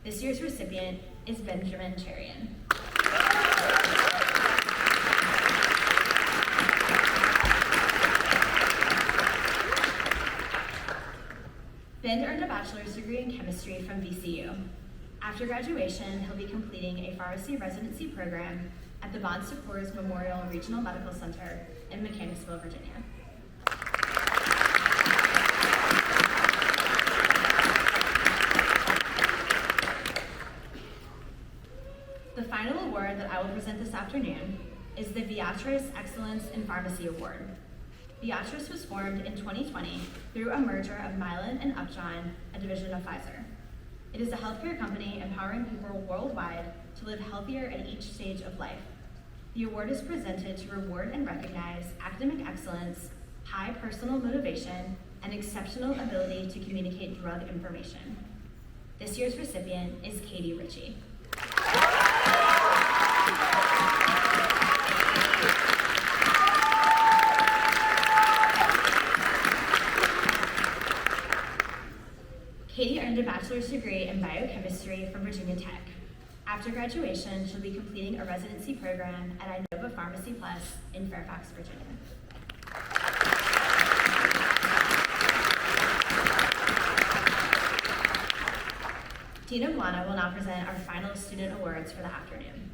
This year's recipient is Benjamin Cherian. Ben earned a bachelor's degree in chemistry from VCU. After graduation, he'll be completing a pharmacy residency program at the Bon Secours Memorial Regional Medical Center in Mechanicsville, Virginia. The final award that I will present this afternoon is the Viatris Excellence in Pharmacy Award. Viatris was formed in 2020 through a merger of Mylan and Upjohn, a division of Pfizer. It is a healthcare company empowering people worldwide to live healthier at each stage of life. The award is presented to reward and recognize academic excellence, high personal motivation, and exceptional ability to communicate drug information. This year's recipient is Katie Ritchie. Katie earned a bachelor's degree in biochemistry from Virginia Tech. After graduation, she'll be completing a residency program at Inova Pharmacy Plus in Fairfax, Virginia. Dina Guana will now present our final student awards for the afternoon.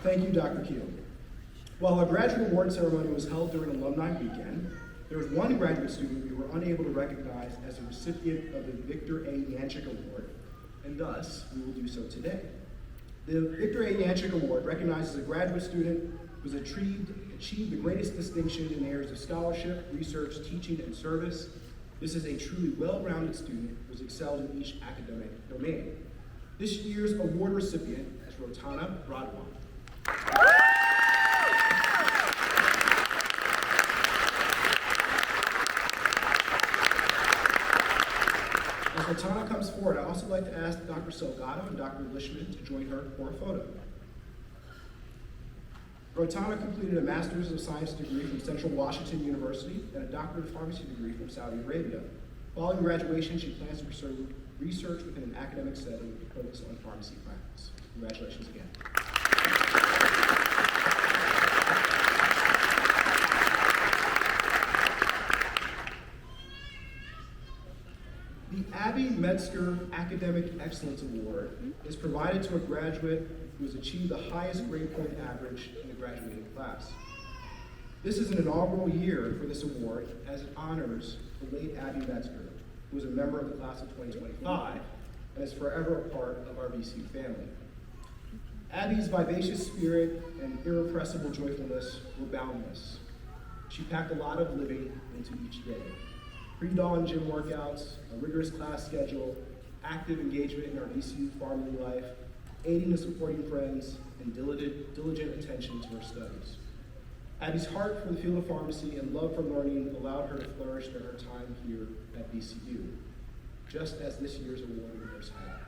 Thank you, Dr. Keel. While our graduate award ceremony was held during Alumni Weekend, there was one graduate student we were unable to recognize as a recipient of the Victor A. Yanchik Award, and thus we will do so today. The Victor A. Yanchik Award recognizes a graduate student who has achieved the greatest distinction in areas of scholarship, research, teaching, and service. This is a truly well-rounded student who has excelled in each academic domain. This year's award recipient is Rotana Radwan. As Rotana comes forward, I'd also like to ask Dr. Salgado and Dr. Lishman to join her for a photo. Rotana completed a Master's of Science degree from Central Washington University and a Doctorate of Pharmacy degree from Saudi Arabia. Following graduation, she plans to pursue research within an academic setting focused on pharmacy practice. Congratulations again. The Abby Metzger Academic Excellence Award is provided to a graduate who has achieved the highest grade point average in the graduating class. This is an inaugural year for this award as it honors the late Abby Metzger, who was a member of the class of 2025 and is forever a part of our VCU family. Abby's vivacious spirit and irrepressible joyfulness were boundless. She packed a lot of living into each day. Pre-dawn gym workouts, a rigorous class schedule, active engagement in our VCU family life, aiding and supporting friends, and diligent attention to her studies. Abby's heart for the field of pharmacy and love for learning allowed her to flourish during her time here at VCU, just as this year's award winners have.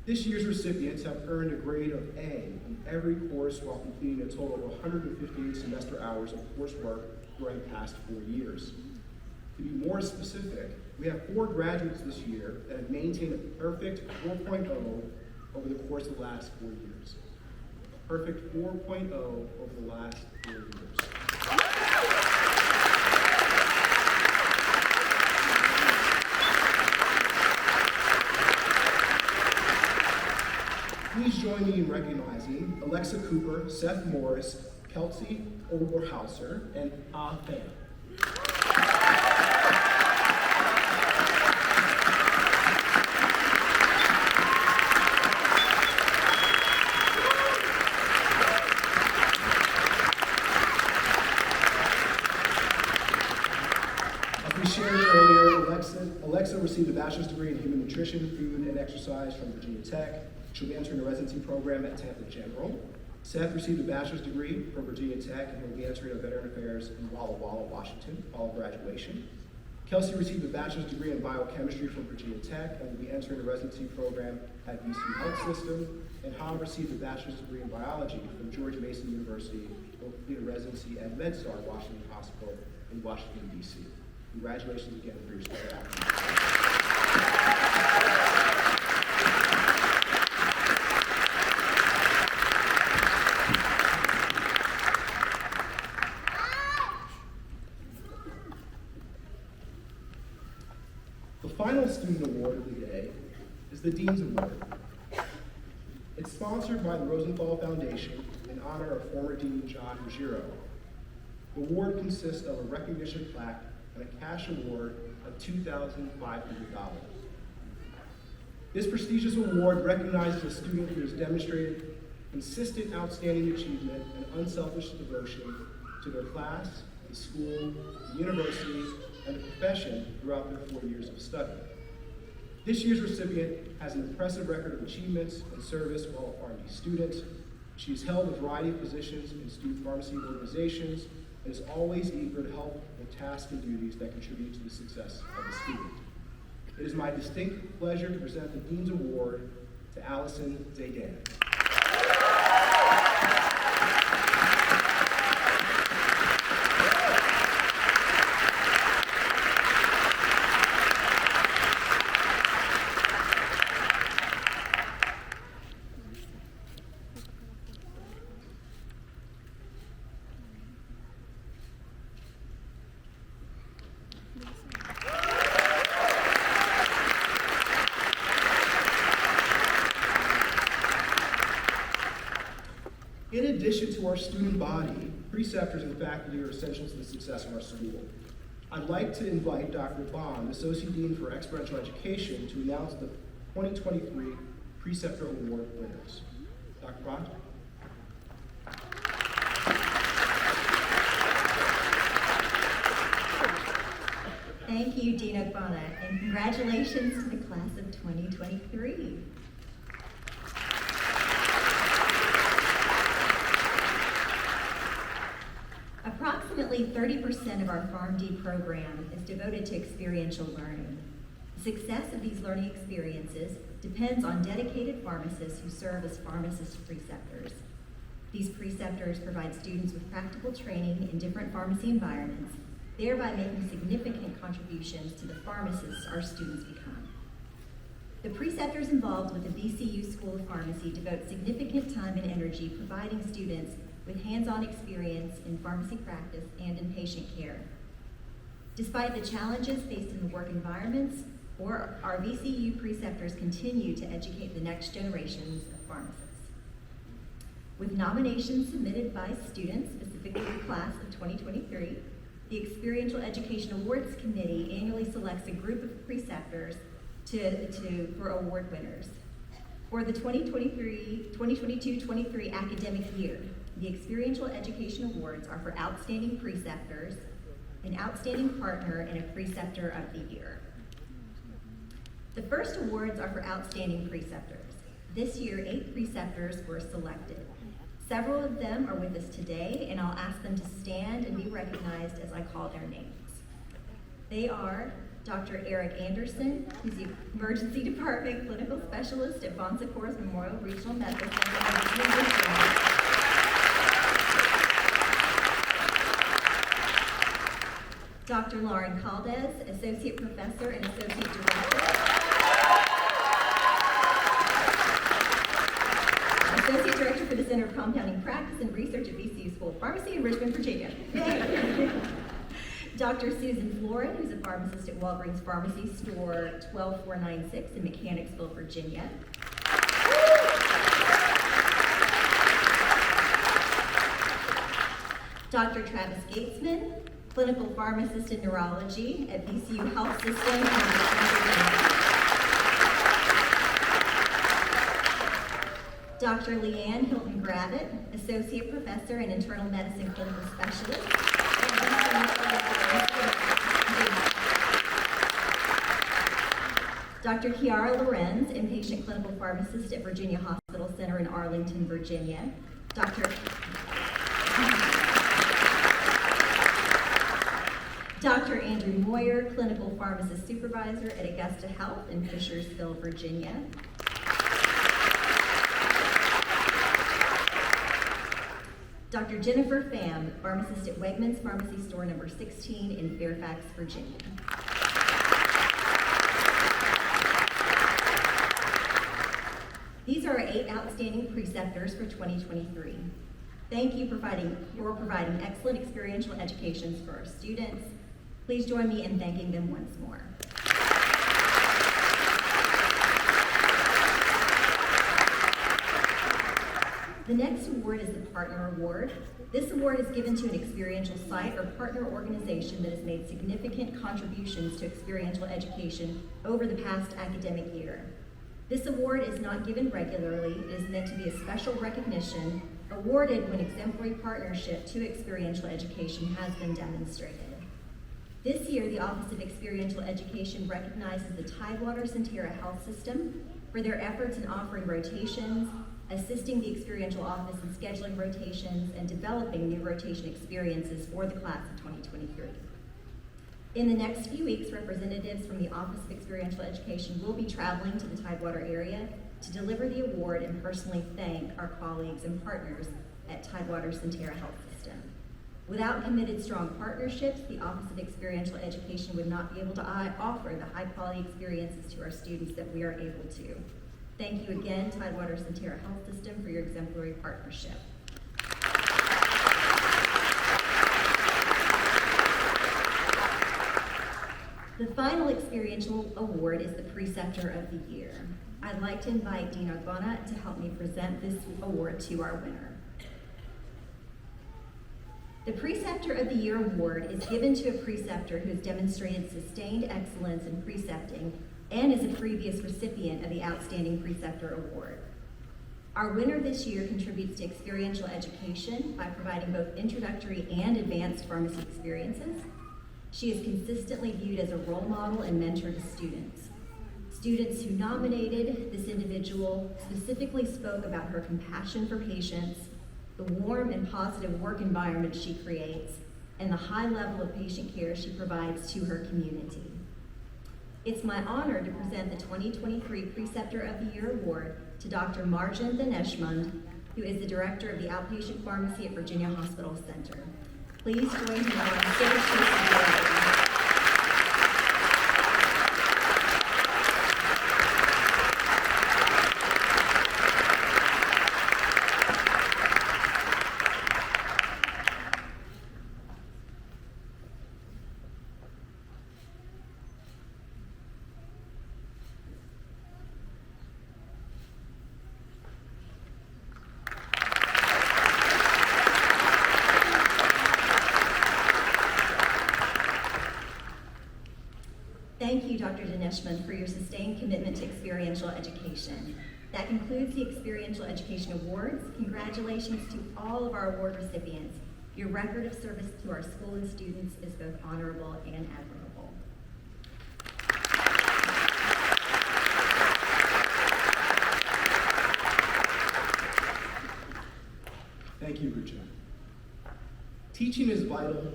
This year's recipients have earned a grade of A in every course while completing a total of 158 semester hours of coursework during the past 4 years. To be more specific, we have 4 graduates this year that have maintained a perfect 4.0 over the course of the last 4 years. A perfect 4.0 over the last 4 years. Please join me in recognizing Alexa Cooper, Seth Morris, Kelsey Oberhauser, and Ah Fan. As we shared earlier, Alexa received a bachelor's degree in human nutrition, food, and exercise from Virginia Tech. She'll be entering a residency program at Tampa General. Seth received a bachelor's degree from Virginia Tech and will be entering a Veteran Affairs in Walla Walla, Washington, following graduation. Kelsey received a bachelor's degree in biochemistry from Virginia Tech and will be entering a residency program at VCU Health System. And Han received a bachelor's degree in biology from George Mason University and will complete a residency at MedStar Washington Hospital in Washington, D.C. Congratulations again for your stellar academics. The final student award of the day is the Dean's Award. It's sponsored by the Rosenthal Foundation in honor of former Dean John Ruggiero. The award consists of a recognition plaque and a cash award of $2,500. This prestigious award recognizes a student who has demonstrated consistent outstanding achievement and unselfish devotion to their class, the school, the university, and the profession throughout their 4 years of study. This year's recipient has an impressive record of achievements and service while a pharmacy student. She has held a variety of positions in student pharmacy organizations and is always eager to help with tasks and duties that contribute to the success of the student. It is my distinct pleasure to present the Dean's Award to Allison Zaydan. In addition to our student body, preceptors and faculty are essential to the success of our school. I'd like to invite Dr. Bond, Associate Dean for Experiential Education, to announce the 2023 Preceptor Award winners. Dr. Bond? Thank you, Dean Ogbonna, and congratulations to the class of 2023. Approximately 30% of our PharmD program is devoted to experiential learning. The success of these learning experiences depends on dedicated pharmacists who serve as pharmacist preceptors. These preceptors provide students with practical training in different pharmacy environments, thereby making significant contributions to the pharmacists our students become. The preceptors involved with the VCU School of Pharmacy devote significant time and energy providing students with hands-on experience in pharmacy practice and in patient care. Despite the challenges faced in the work environments, our VCU preceptors continue to educate the next generations of pharmacists. With nominations submitted by students, specifically the class of 2023, the Experiential Education Awards Committee annually selects a group of preceptors for award winners. For the 2022-23 academic year, the Experiential Education Awards are for outstanding preceptors, an outstanding partner, and a preceptor of the year. The first awards are for outstanding preceptors. This year, 8 preceptors were selected. Several of them are with us today, and I'll ask them to stand and be recognized as I call their names. They are Dr. Eric Anderson, who's the Emergency Department Clinical Specialist at Bon Secours Memorial Regional Medical Center. Dr. Lauren Caldes, Associate Professor and Associate Director. Associate Director for the Center of Compounding Practice and Research at VCU School of Pharmacy in Richmond, Virginia. Dr. Susan Florin, who's a pharmacist at Walgreens Pharmacy Store 12496 in Mechanicsville, Virginia. Dr. Travis Gatesman, clinical pharmacist in neurology at VCU Health System in Virginia. Dr. Leanne Hilton Gravitt, Associate Professor and Internal Medicine Clinical Specialist. Dr. Kiara Lorenz, Inpatient Clinical Pharmacist at Virginia Hospital Center in Arlington, Virginia. Dr. Andrew Moyer, Clinical Pharmacist Supervisor at Augusta Health in Fishersville, Virginia. Dr. Jennifer Pham, Pharmacist at Wegmans Pharmacy Store number 16 in Fairfax, Virginia. These are our 8 outstanding preceptors for 2023. Thank you for providing excellent experiential educations for our students. Please join me in thanking them once more. The next award is the Partner Award. This award is given to an experiential site or partner organization that has made significant contributions to experiential education over the past academic year. This award is not given regularly. It is meant to be a special recognition awarded when exemplary partnership to experiential education has been demonstrated. This year, the Office of Experiential Education recognizes the Tidewater Sentara Health System for their efforts in offering rotations, assisting the experiential office in scheduling rotations, and developing new rotation experiences for the class of 2023. In the next few weeks, representatives from the Office of Experiential Education will be traveling to the Tidewater area to deliver the award and personally thank our colleagues and partners at Tidewater Sentara Health System. Without committed strong partnerships, the Office of Experiential Education would not be able to offer the high-quality experiences to our students that we are able to. Thank you again, Tidewater Sentara Health System, for your exemplary partnership. The final experiential award is the Preceptor of the Year. I'd like to invite Dean Arbona to help me present this award to our winner. The Preceptor of the Year award is given to a preceptor who has demonstrated sustained excellence in precepting and is a previous recipient of the Outstanding Preceptor Award. Our winner this year contributes to experiential education by providing both introductory and advanced pharmacy experiences. She is consistently viewed as a role model and mentor to students. Students who nominated this individual specifically spoke about her compassion for patients, the warm and positive work environment she creates, and the high level of patient care she provides to her community. It's my honor to present the 2023 Preceptor of the Year Award to Dr. Marjan Daneshmand, who is the Director of the Outpatient Pharmacy at Virginia Hospital Center. Please join me on stage to celebrate. Thank you, Dr. Daneshmand, for your sustained commitment to experiential education. That concludes the Experiential Education Awards. Congratulations to all of our award recipients. Your record of service to our school and students is both honorable and admirable. Thank you, Rucha. Teaching is vital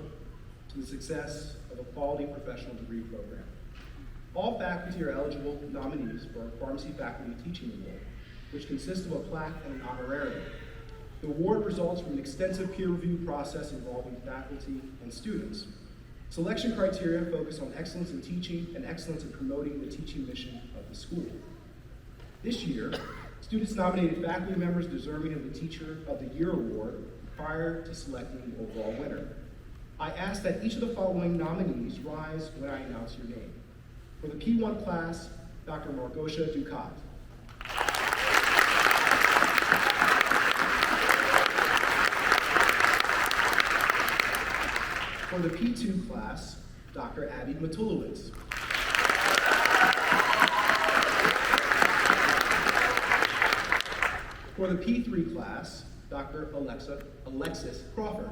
to the success of a quality professional degree program. All faculty are eligible nominees for our Pharmacy Faculty Teaching Award, which consists of a plaque and an honorarium. The award results from an extensive peer review process involving faculty and students. Selection criteria focus on excellence in teaching and excellence in promoting the teaching mission of the school. This year, students nominated faculty members deserving of the Teacher of the Year award prior to selecting the overall winner. I ask that each of the following nominees rise when I announce your name. For the P1 class, Dr. Margosha Ducat. For the P2 class, Dr. Abby Matulowicz. For the P3 class, Dr. Alexis Crawford.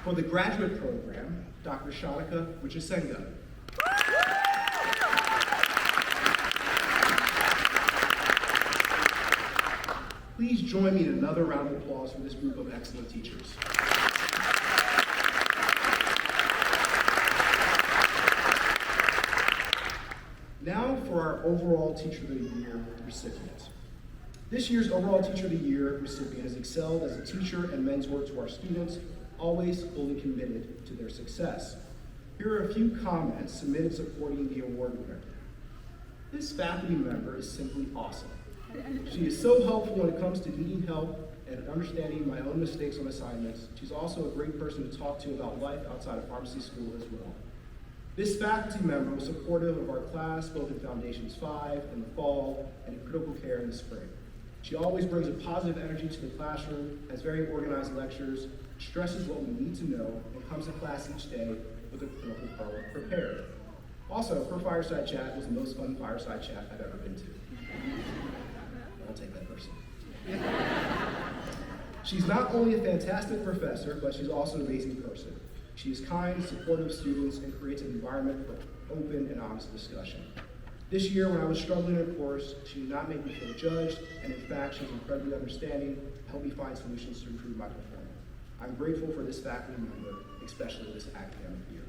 For the graduate program, Dr. Shanika Wichasenga. Please join me in another round of applause for this group of excellent teachers. Now for our overall Teacher of the Year recipient. This year's overall Teacher of the Year recipient has excelled as a teacher and mentor to our students, always fully committed to their success. Here are a few comments submitted supporting the award winner. This faculty member is simply awesome. She is so helpful when it comes to needing help and understanding my own mistakes on assignments. She's also a great person to talk to about life outside of pharmacy school as well. This faculty member was supportive of our class, both in Foundations 5 in the fall and in Critical Care in the spring. She always brings a positive energy to the classroom, has very organized lectures, stresses what we need to know, and comes to class each day with a clinical problem prepared. Also, her fireside chat was the most fun fireside chat I've ever been to. I'll take that person. She's not only a fantastic professor, but she's also an amazing person. She is kind, supportive of students, and creates an environment for open and honest discussion. This year, when I was struggling in a course, she did not make me feel judged, and in fact, she was incredibly understanding, helped me find solutions to improve my performance. I'm grateful for this faculty member, especially this academic year.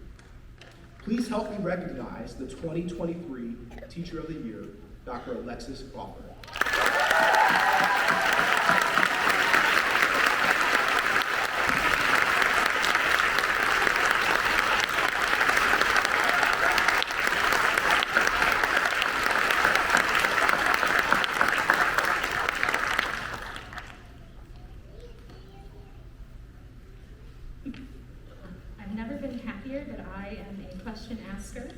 Please help me recognize the 2023 Teacher of the Year, Dr. Alexis Crawford. I've never been happier that I am a question asker.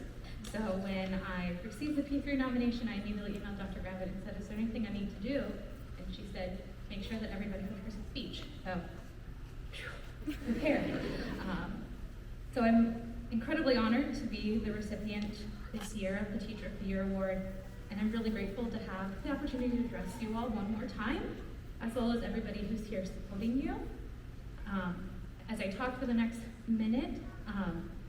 So when I received the P3 nomination, I immediately emailed Dr. Gravitt and said, is there anything I need to do? And she said, make sure that everybody prepares a speech. So, prepared. So I'm incredibly honored to be the recipient this year of the Teacher of the Year Award. And I'm really grateful to have the opportunity to address you all one more time, as well as everybody who's here supporting you. As I talk for the next minute,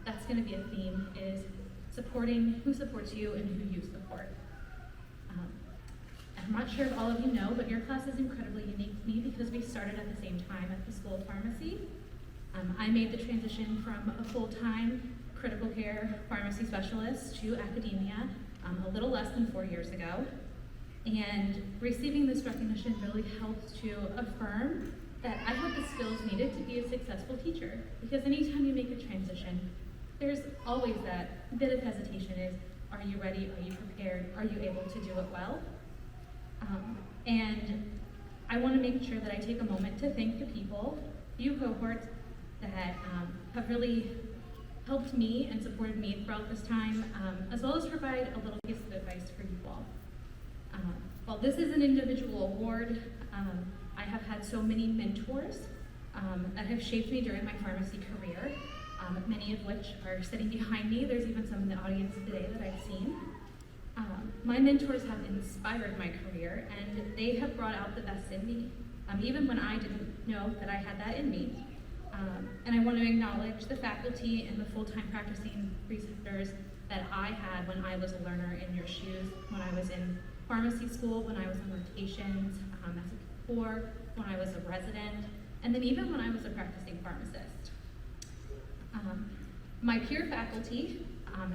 that's going to be a theme, is supporting who supports you and who you support. I'm not sure if all of you know, but your class is incredibly unique to me because we started at the same time at the School of Pharmacy. I made the transition from a full-time critical care pharmacy specialist to academia a little less than 4 years ago. And receiving this recognition really helped to affirm that I have the skills needed to be a successful teacher. Because anytime you make a transition, there's always that bit of hesitation is, are you ready? Are you prepared? Are you able to do it well? And I want to make sure that I take a moment to thank the people, few cohorts that have really helped me and supported me throughout this time, as well as provide a little piece of advice for you all. While this is an individual award, I have had so many mentors that have shaped me during my pharmacy career, many of which are sitting behind me. There's even some in the audience today that I've seen. My mentors have inspired my career, and they have brought out the best in me, even when I didn't know that I had that in me. And I want to acknowledge the faculty and the full-time practicing preceptors that I had when I was a learner in your shoes, when I was in pharmacy school, when I was on rotations, as a core, when I was a resident, and then even when I was a practicing pharmacist. My peer faculty,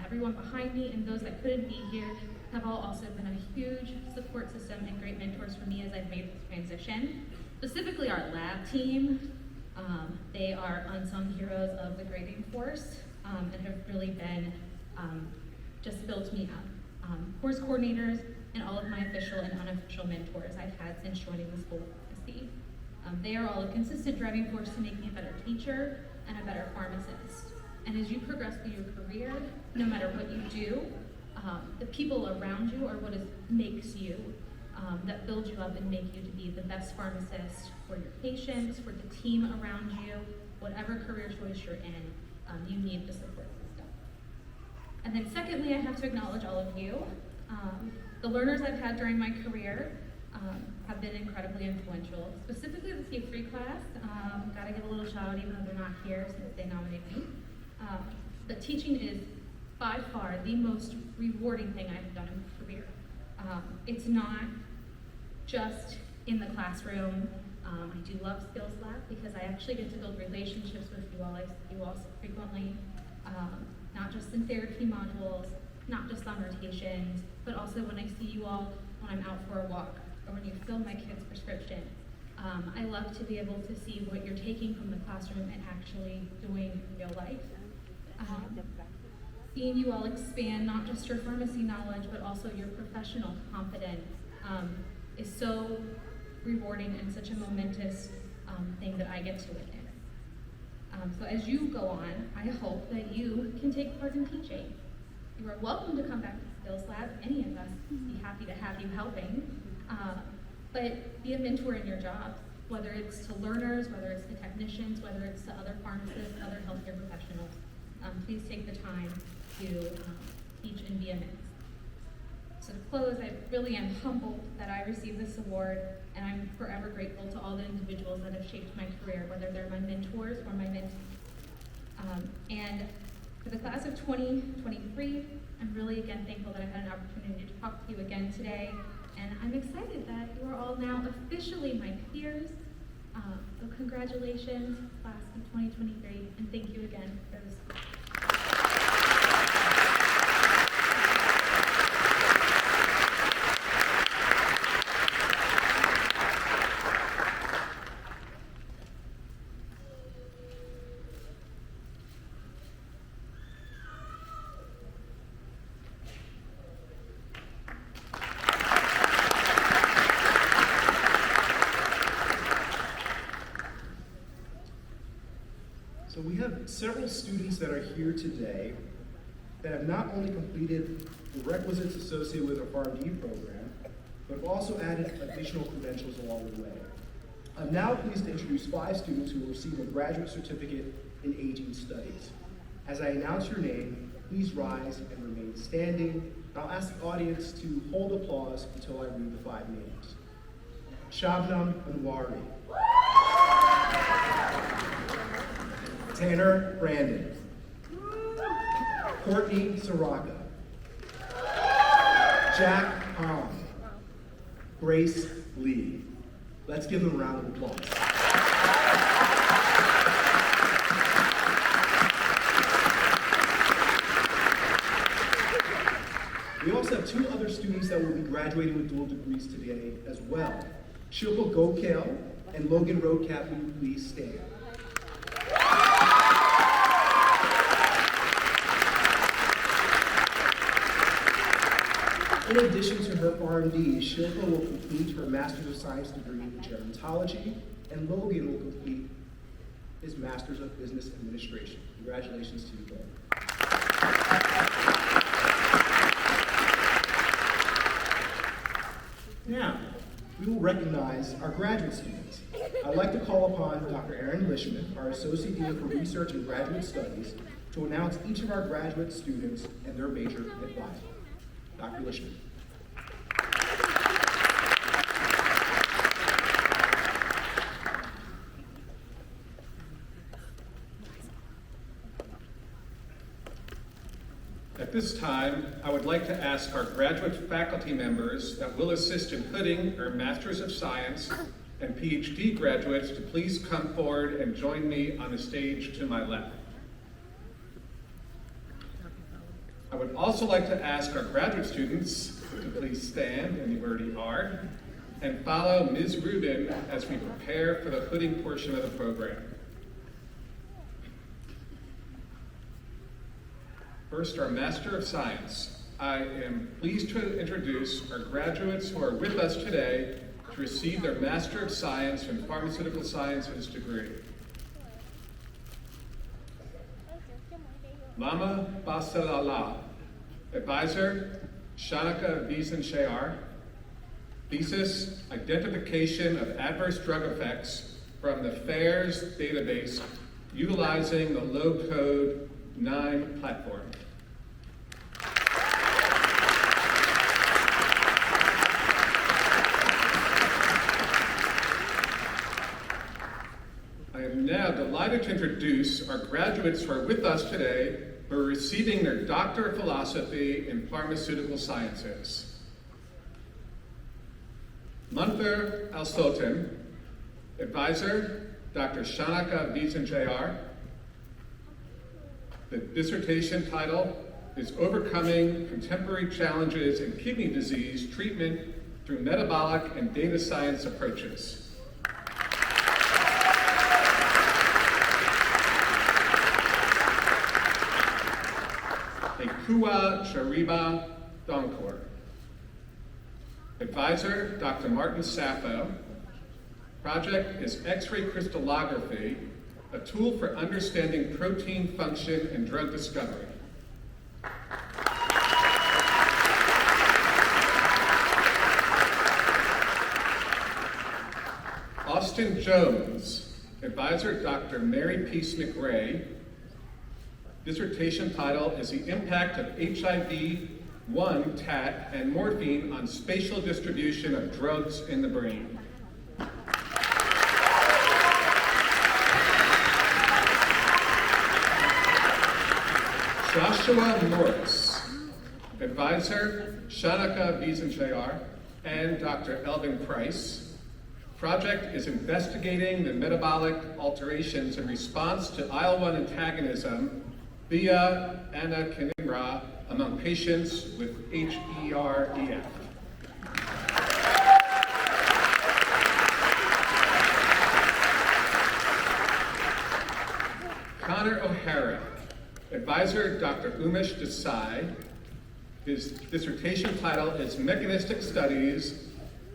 everyone behind me, and those that couldn't be here, have all also been a huge support system and great mentors for me as I've made this transition. Specifically our lab team. They are unsung heroes of the grading force and have really been just built me up. Course coordinators and all of my official and unofficial mentors I've had since joining the School of Pharmacy. They are all a consistent driving force to make me a better teacher and a better pharmacist. And as you progress through your career, no matter what you do, the people around you are what makes you, that build you up and make you to be the best pharmacist for your patients, for the team around you, whatever career choice you're in, you need the support system. And then secondly, I have to acknowledge all of you. The learners I've had during my career have been incredibly influential, specifically the C3 class. Gotta give a little shout out even though they're not here since they nominated me. But teaching is by far the most rewarding thing I've done in my career. It's not just in the classroom. I do love Skills Lab because I actually get to build relationships with you all. I see you all so frequently, not just in therapy modules, not just on rotations, but also when I see you all when I'm out for a walk or when you fill my kids' prescriptions. I love to be able to see what you're taking from the classroom and actually doing in real life. Seeing you all expand not just your pharmacy knowledge, but also your professional confidence is so rewarding and such a momentous thing that I get to witness. So as you go on, I hope that you can take part in teaching. You are welcome to come back to Skills Lab. Any of us would be happy to have you helping. But be a mentor in your jobs, whether it's to learners, whether it's to technicians, whether it's to other pharmacists, other healthcare professionals. Please take the time to teach and be a mentor. So to close, I really am humbled that I received this award, and I'm forever grateful to all the individuals that have shaped my career, whether they're my mentors or my mentees. And for the class of 2023, I'm really again thankful that I had an opportunity to talk to you again today, and I'm excited that you are all now officially my peers. So congratulations, class of 2023, and thank you again for this. So we have several students that are here today that have not only completed the requisites associated with our PharmD program, but have also added additional credentials along the way. I'm now pleased to introduce 5 students who will receive a graduate certificate in aging studies. As I announce your name, please rise and remain standing. I'll ask the audience to hold applause until I read the 5 names. Shabnam Anwari. Tanner Brandon. Courtney Soraka. Jack Hahn. Grace Lee. Let's give them a round of applause. We also have 2 other students that will be graduating with dual degrees today as well. Shilpa Gokhale and Logan Roadcap, will you please stand? In addition to her PharmD, Shilpa will complete her Master's of Science degree in gerontology, and Logan will complete his Master's of Business Administration. Congratulations to you both. Now, we will recognize our graduate students. I'd like to call upon Dr. Erin Lishman, our Associate Dean for Research and Graduate Studies, to announce each of our graduate students and their major advisor. Dr. Lishman. At this time, I would like to ask our graduate faculty members that will assist in hooding our Masters of Science and PhD graduates to please come forward and join me on the stage to my left. I would also like to ask our graduate students to please stand, and you already are, and follow Ms. Rubin as we prepare for the hooding portion of the program. First, our Master of Science. I am pleased to introduce our graduates who are with us today to receive their Master of Science in Pharmaceutical Sciences degree. Lama Basalala, Advisor, Shanika Vizen-Shayar. Thesis, Identification of Adverse Drug Effects from the FAERS database utilizing the low-code 9 platform. I am now delighted to introduce our graduates who are with us today who are receiving their Doctor of Philosophy in Pharmaceutical Sciences. Munther Al-Sultan, Advisor, Dr. Shanika Vizen-Shayar. The dissertation title is Overcoming Contemporary Challenges in Kidney Disease Treatment Through Metabolic and Data Science Approaches. Ekua Shariba Donkor. Advisor, Dr. Martin Sappho. Project is X-ray crystallography, a tool for understanding protein function and drug discovery. Austin Jones, Advisor, Dr. Mary Peace McRae. Dissertation title is The Impact of HIV-1, TAT, and Morphine on Spatial Distribution of Drugs in the Brain. Joshua Morris, Advisor, Shanika Vizen-Shayar, and Dr. Elvin Price. Project is investigating the metabolic alterations in response to IL-1 antagonism via anakinra among patients with HEREF. Connor O'Hara, Advisor, Dr. Umesh Desai. His dissertation title is Mechanistic Studies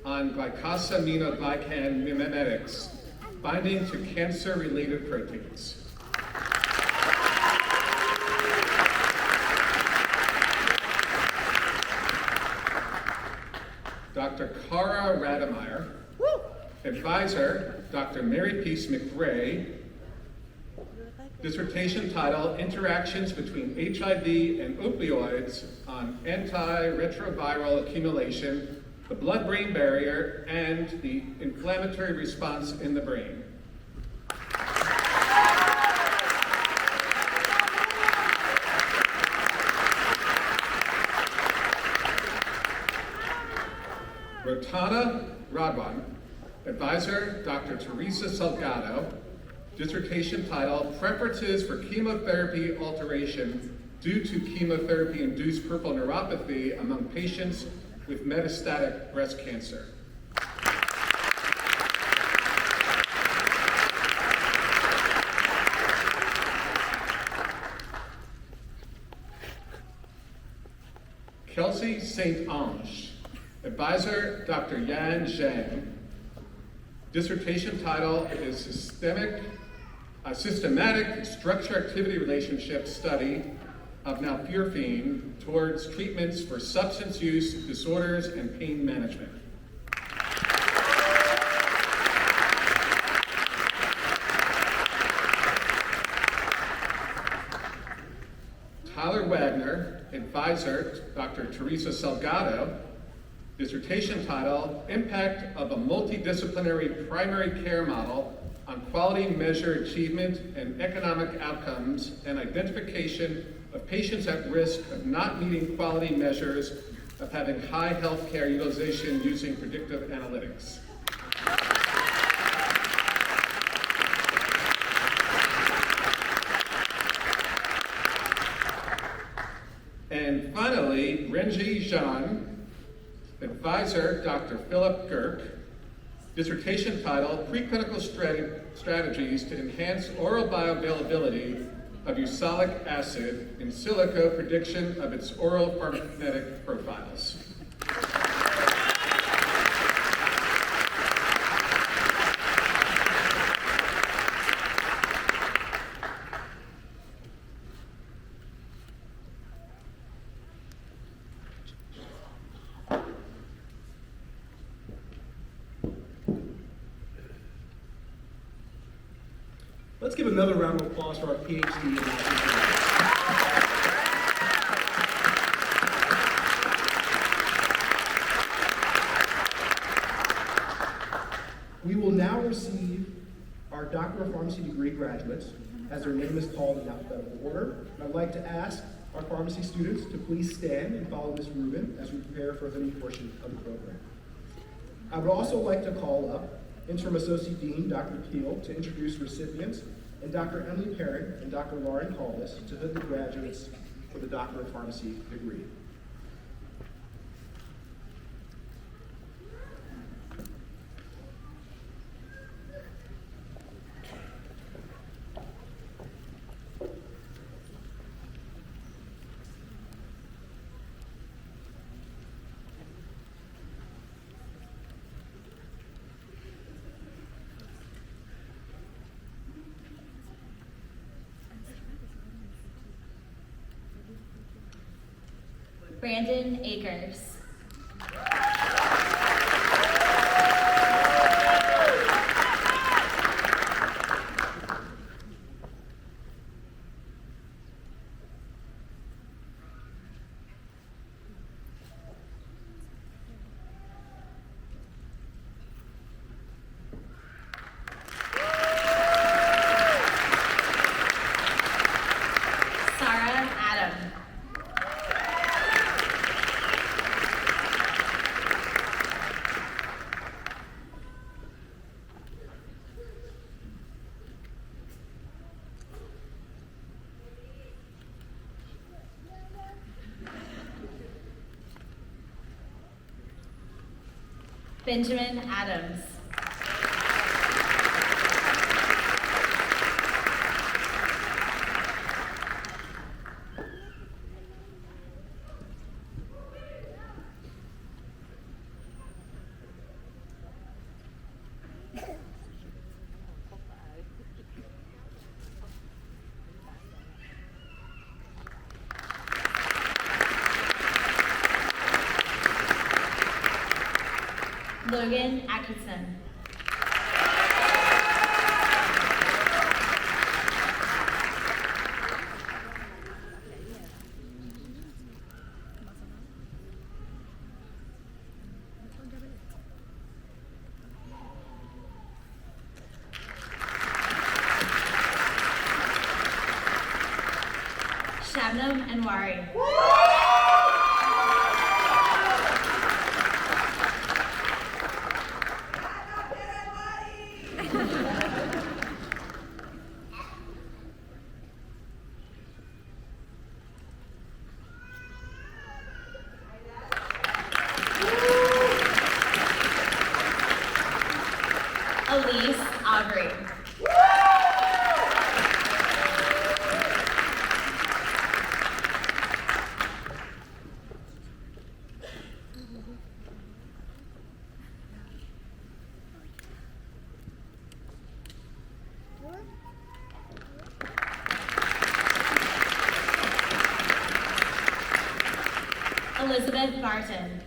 on glycosaminoglycan mimetics, binding to cancer-related proteins. Dr. Cara Rademeyer. Advisor, Dr. Mary Peace McRae. Dissertation title, Interactions Between HIV and Opioids on Antiretroviral Accumulation, the Blood-Brain Barrier, and the Inflammatory Response in the Brain. Rotana Radwan, Advisor, Dr. Teresa Salgado. Dissertation title, Preferences for Chemotherapy Alteration Due to Chemotherapy-Induced Peripheral Neuropathy Among Patients with Metastatic Breast Cancer. Kelsey St. Ange, Advisor, Dr. Yan Zhang. Dissertation title is Systematic Structure-Activity Relationship Study of nalfurafine towards treatments for substance use disorders and pain management. Tyler Wagner, advisor, Dr. Teresa Salgado. Dissertation title, Impact of a Multidisciplinary Primary Care Model on Quality Measure Achievement and Economic Outcomes and Identification of Patients at Risk of Not Meeting Quality Measures of Having High Healthcare Utilization Using Predictive Analytics. And finally, Renji Zhan, advisor, Dr. Philip Girk. Dissertation title, Preclinical Strategies to Enhance Oral Bioavailability of Usalic Acid in Silico Prediction of its Oral Pharmacokinetic Profiles. Let's give another round of applause for our PhD in math. We will now receive our Doctor of Pharmacy degree graduates, as their name is called in alphabetical order. I'd like to ask our pharmacy students to please stand and follow Ms. Rubin as we prepare for the main portion of the program. I would also like to call up Interim Associate Dean Dr. Keel to introduce recipients, and Dr. Emily Perrin and Dr. Lauren Calvis to hood the graduates for the Doctor of Pharmacy degree. Brandon Akers. Sarah Adam. Benjamin Adams. Logan Atkinson. Shabnam Anwari. Elise Aubrey. Elizabeth Barton.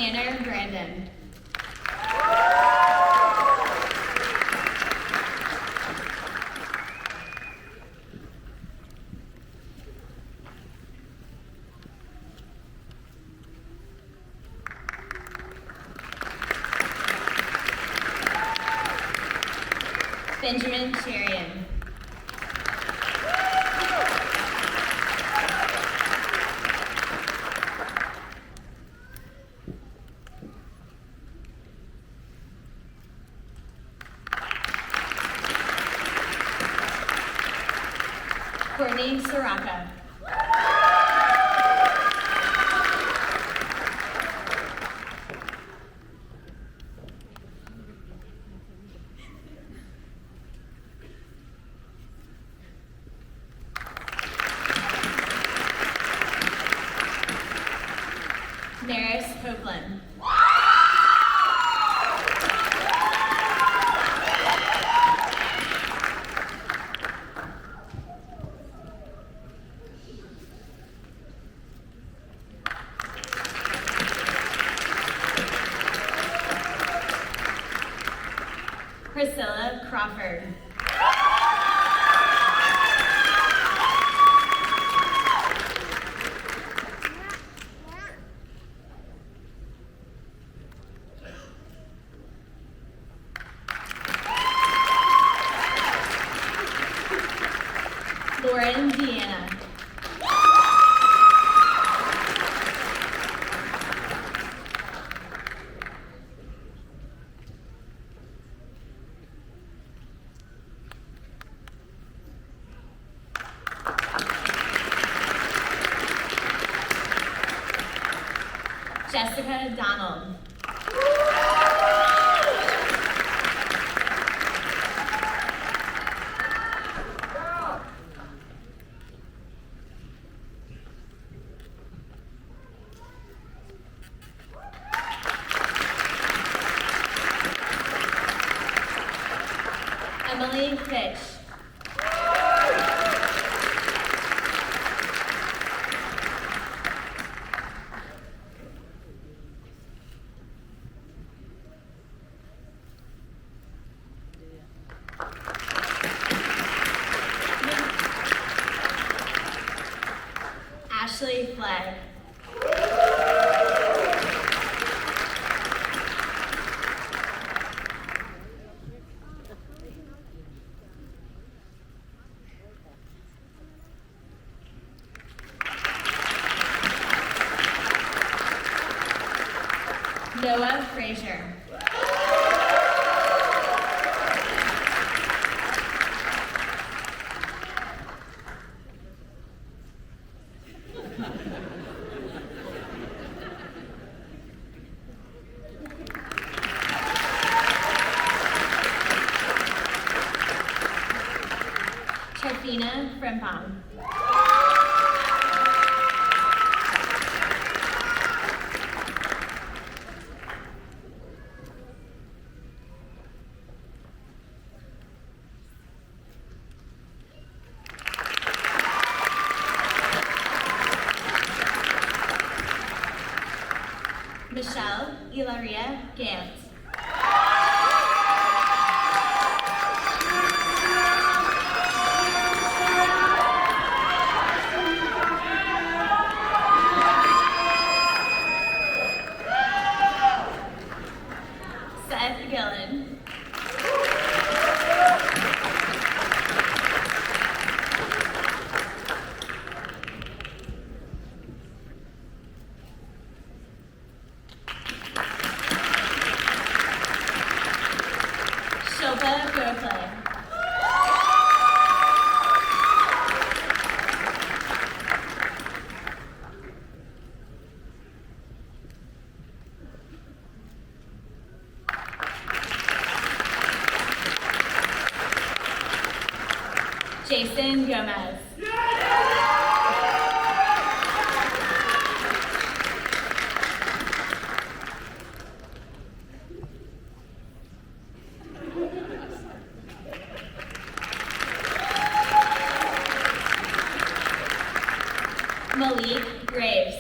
Tanner Brandon. Benjamin Cherian. Courtney Soraka. Maris Copeland. Priscilla Crawford. Lauren Deanna. Jessica Donald. Emily Fitch. Ashley Flagg. Noah Frazier. Trifina Frimpong. Michelle Ilaria Gant. Seth Gillen. Shilpa Gokhale. Jason Gomez. Malik Graves.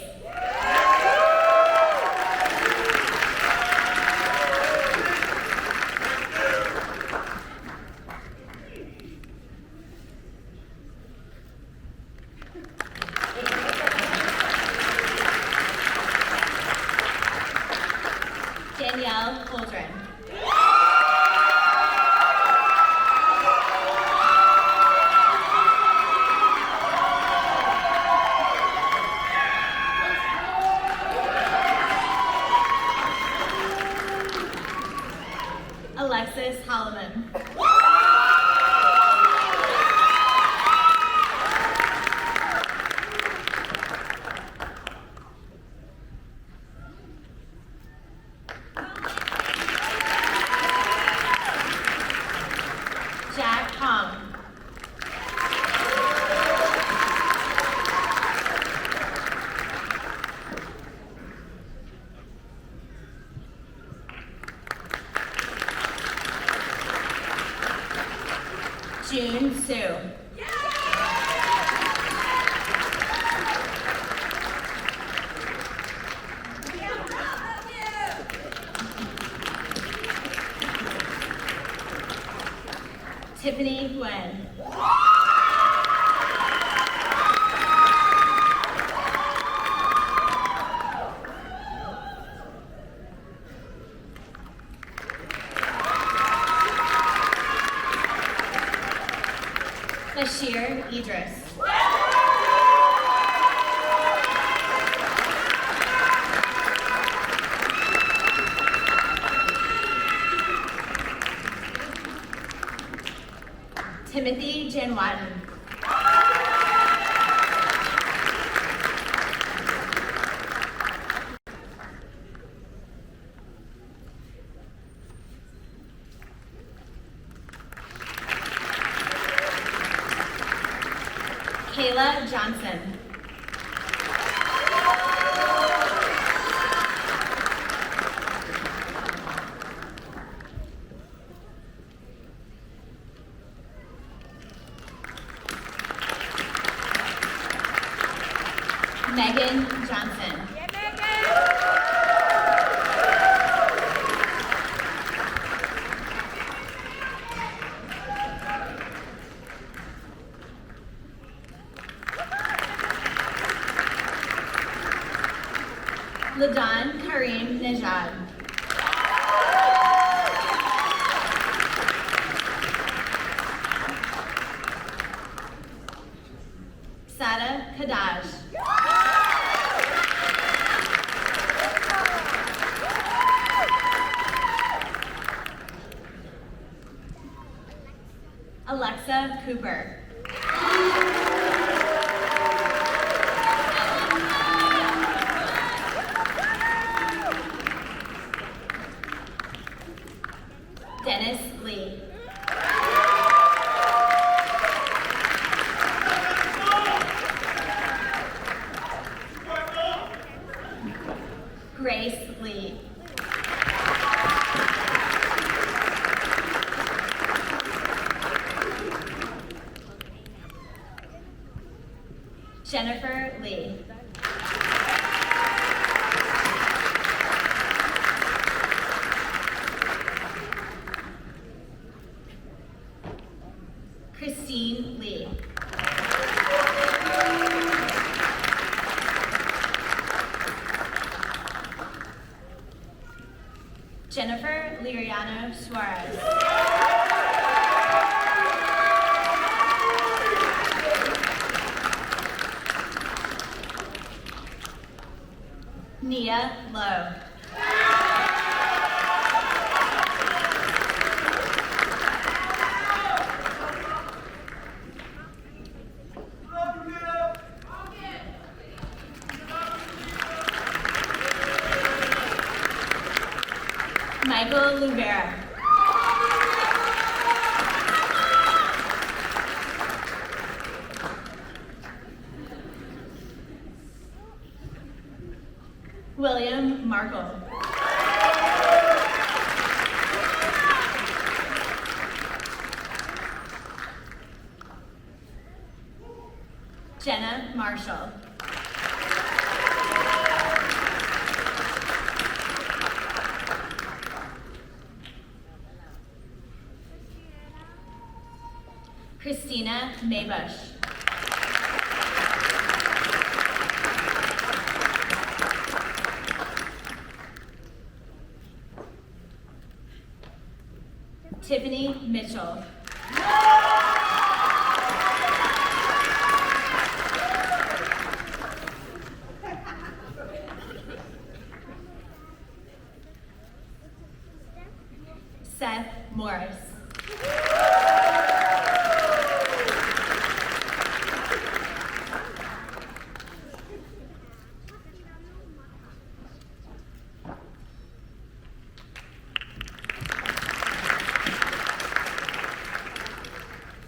Tiffany Nguyen. Bashir Idris. Timothy Janwaden. Kayla Johnson. Megan Johnson. Ladon Kareem Nejad. Sada Kadaj. Alexa Cooper. Dennis Lee. Grace Lee. Jennifer Lee. Christine Lee. Jennifer Liriano Suarez. Nia Lowe. Michael Lubera. William Markle. Jenna Marshall. Christina Maybush. Tiffany Mitchell. Seth Morris.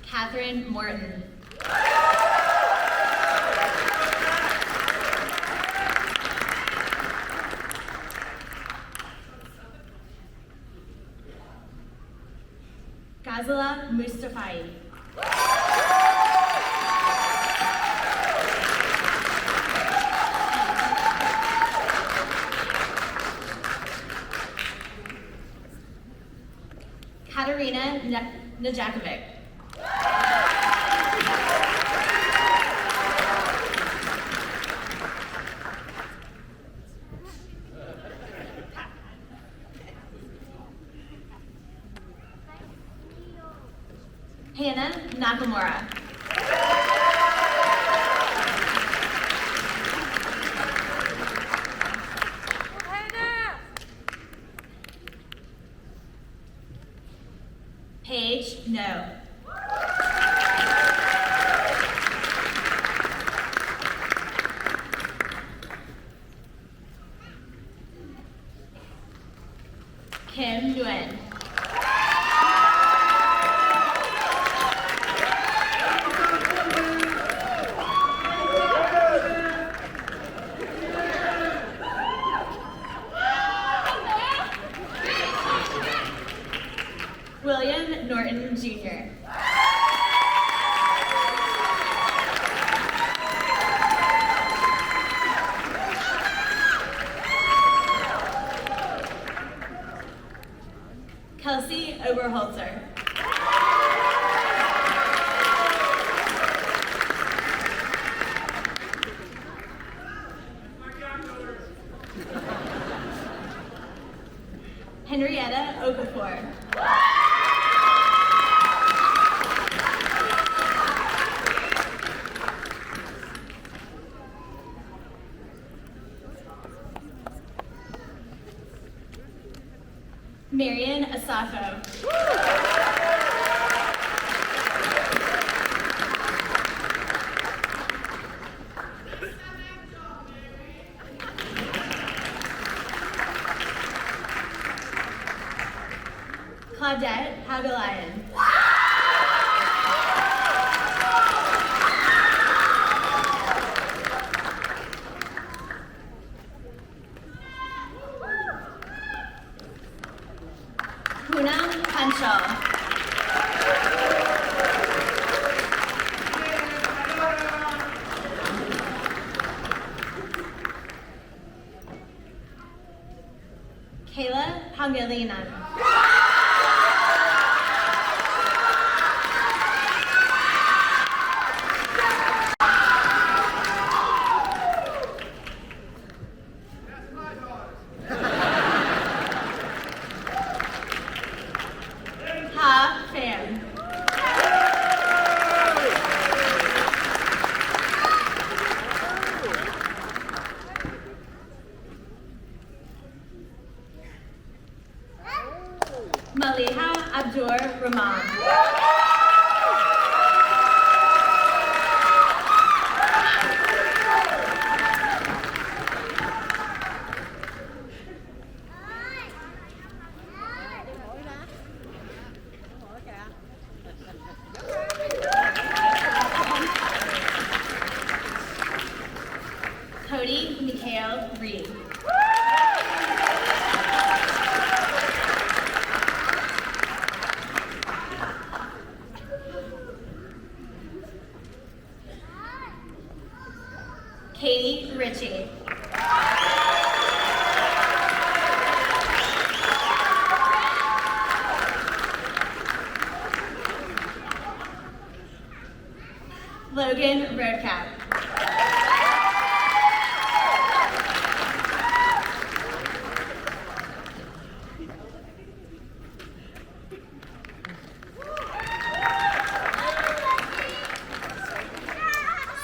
Catherine Morton. Ghazala Mustafai. Katarina Najakovic. Hannah Nakamura. Paige No. Kim Nguyen. William Norton Jr. Kelsey Oberholzer. Henrietta Okafor. Marian Asafo. Claudette Hagalayan. Poonam Panchal. Kayla Pangilinan. Ha Pham. Maliha Abdur Rahman. Cody Mikhail Reed. Katie Ritchie. Logan Roadcap.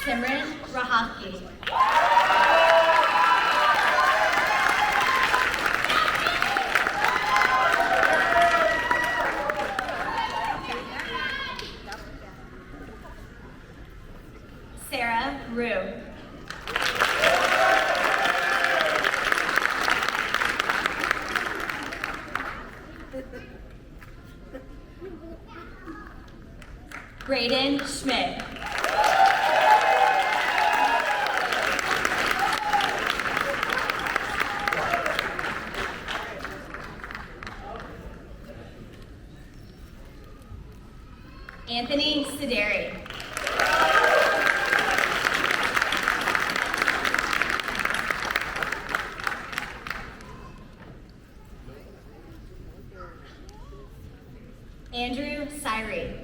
Simran Rahaki. Sarah Rue. Braden Schmidt. Anthony Sideri. Andrew Syrie.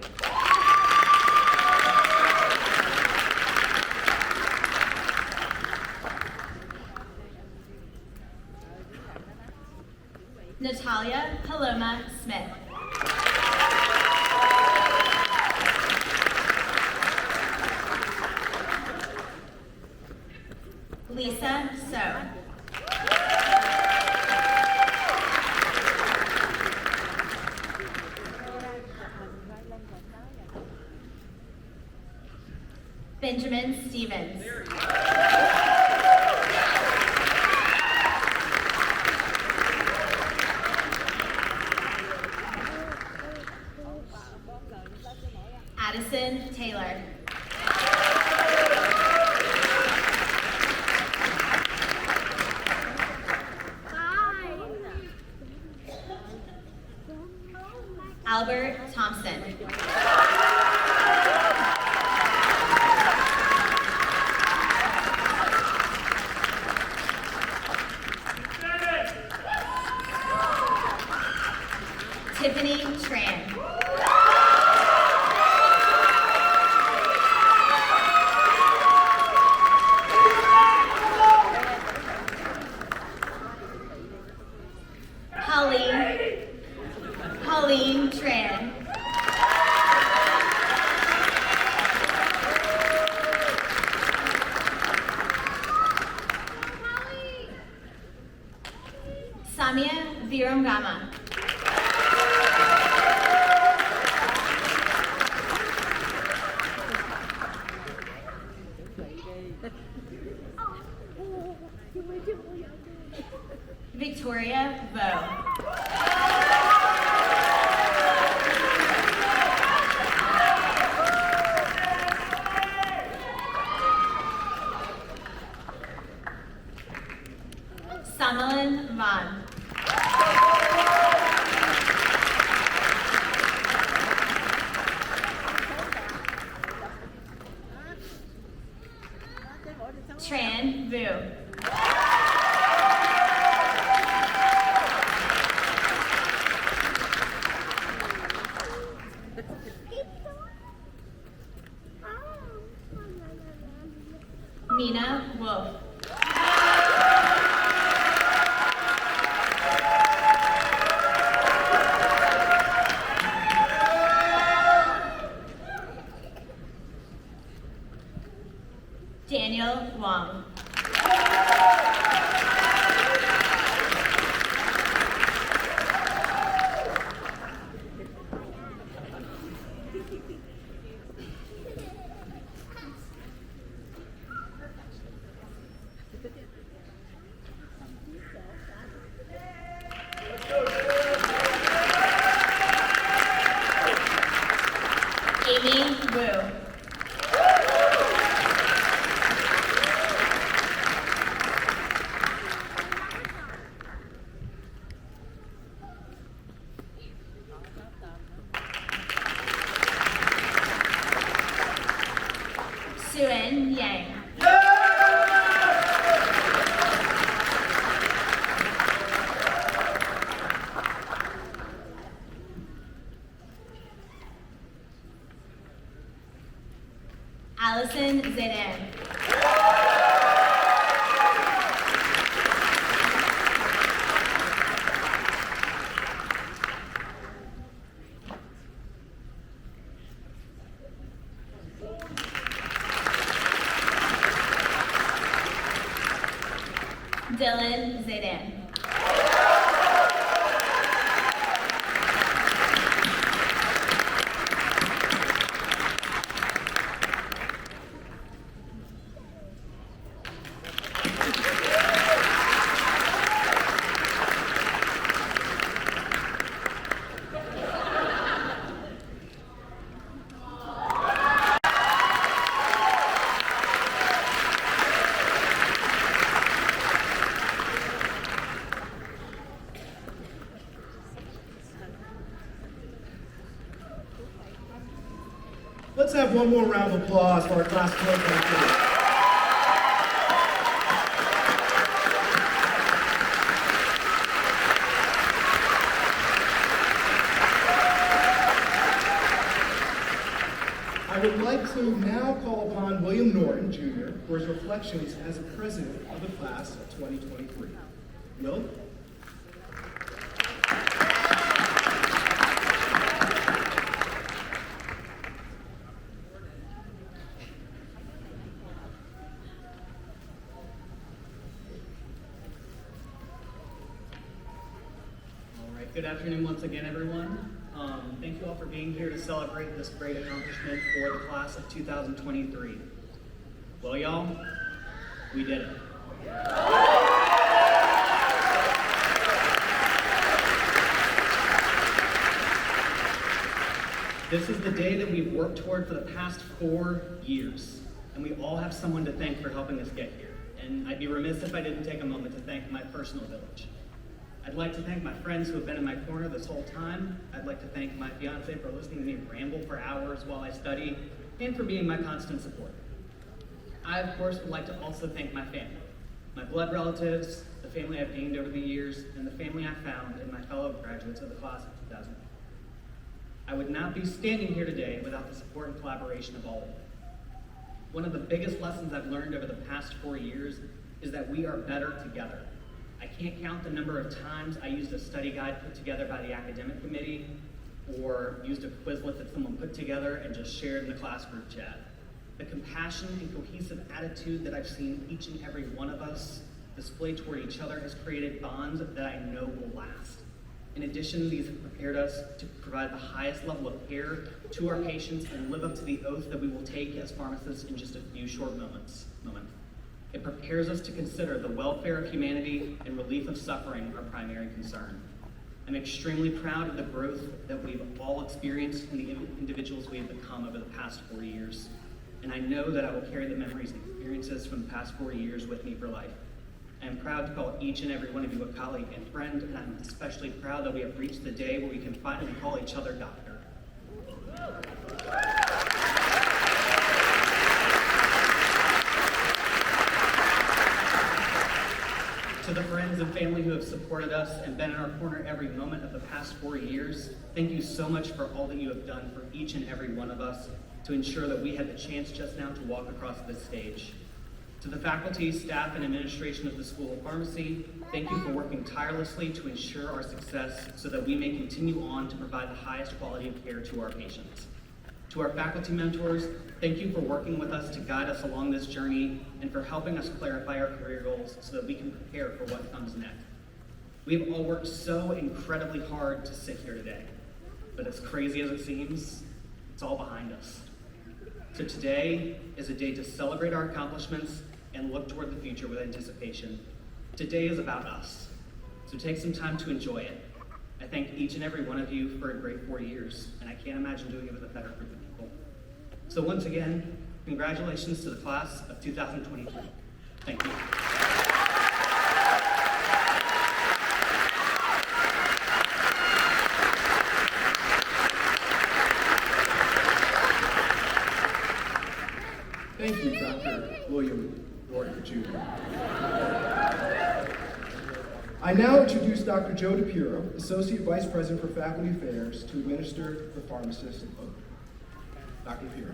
Natalia Paloma Smith. Lisa So. Benjamin Stevens. Addison Taylor. Albert Thompson. Tiffany Tran. Pauline Tran. Samia Virungama. Victoria Vo. Samalin Van. Tran Vu. Mina Wolf. Daniel Wong. Amy Wu. Suen Yang. Allison Zidane. Dylan Zidane. Let's have one more round of applause for our class of 2023. I would like to now call upon William Norton, Jr., for his reflections as a president of the class of 2023. Will? Good afternoon once again, everyone. Thank you all for being here to celebrate this great accomplishment for the class of 2023. Well, y'all, we did it. This is the day that we've worked toward for the past 4 years, and we all have someone to thank for helping us get here. And I'd be remiss if I didn't take a moment to thank my personal village. I'd like to thank my friends who have been in my corner this whole time. I'd like to thank my fiance for listening to me ramble for hours while I study, and for being my constant support. I, of course, would like to also thank my family, my blood relatives, the family I've gained over the years, and the family I found in my fellow graduates of the class of 2000. I would not be standing here today without the support and collaboration of all of you. One of the biggest lessons I've learned over the past 4 years is that we are better together. I can't count the number of times I used a study guide put together by the academic committee, or used a Quizlet that someone put together and just shared in the class group chat. The compassion and cohesive attitude that I've seen each and every one of us display toward each other has created bonds that I know will last. In addition, these have prepared us to provide the highest level of care to our patients and live up to the oath that we will take as pharmacists in just a few short moments. It prepares us to consider the welfare of humanity and relief of suffering our primary concern. I'm extremely proud of the growth that we've all experienced and the individuals we have become over the past 4 years. And I know that I will carry the memories and experiences from the past 4 years with me for life. I am proud to call each and every one of you a colleague and friend, and I'm especially proud that we have reached the day where we can finally call each other doctor. To the friends and family who have supported us and been in our corner every moment of the past 4 years, thank you so much for all that you have done for each and every one of us to ensure that we had the chance just now to walk across this stage. To the faculty, staff, and administration of the School of Pharmacy, thank you for working tirelessly to ensure our success so that we may continue on to provide the highest quality of care to our patients. To our faculty mentors, thank you for working with us to guide us along this journey and for helping us clarify our career goals so that we can prepare for what comes next. We have all worked so incredibly hard to sit here today, but as crazy as it seems, it's all behind us. So today is a day to celebrate our accomplishments and look toward the future with anticipation. Today is about us, so take some time to enjoy it. I thank each and every one of you for a great 4 years, and I can't imagine doing it with a better group of people. So once again, congratulations to the class of 2023. Thank you. Thank you, Dr. William Norton, Jr. I now introduce Dr. Joe DePiro, Associate Vice President for Faculty Affairs, to administer the pharmacist oath. Dr. DePiro.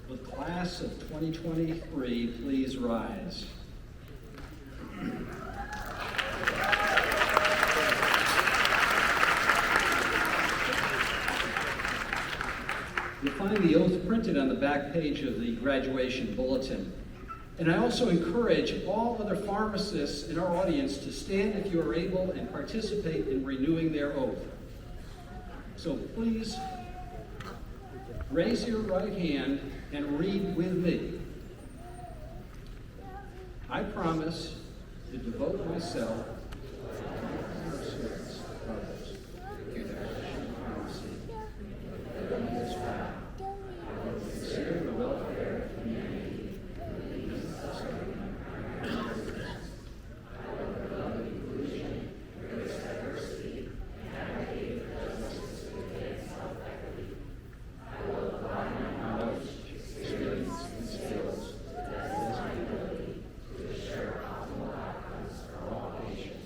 The class of 2023, please rise. You'll find the oath printed on the back page of the graduation bulletin. And I also encourage all other pharmacists in our audience to stand if you are able and participate in renewing their oath. So please raise your right hand and read with me. I promise to devote myself to the service of others. Consider the welfare of humanity. Skills, as my ability to share optimal outcomes for all patients.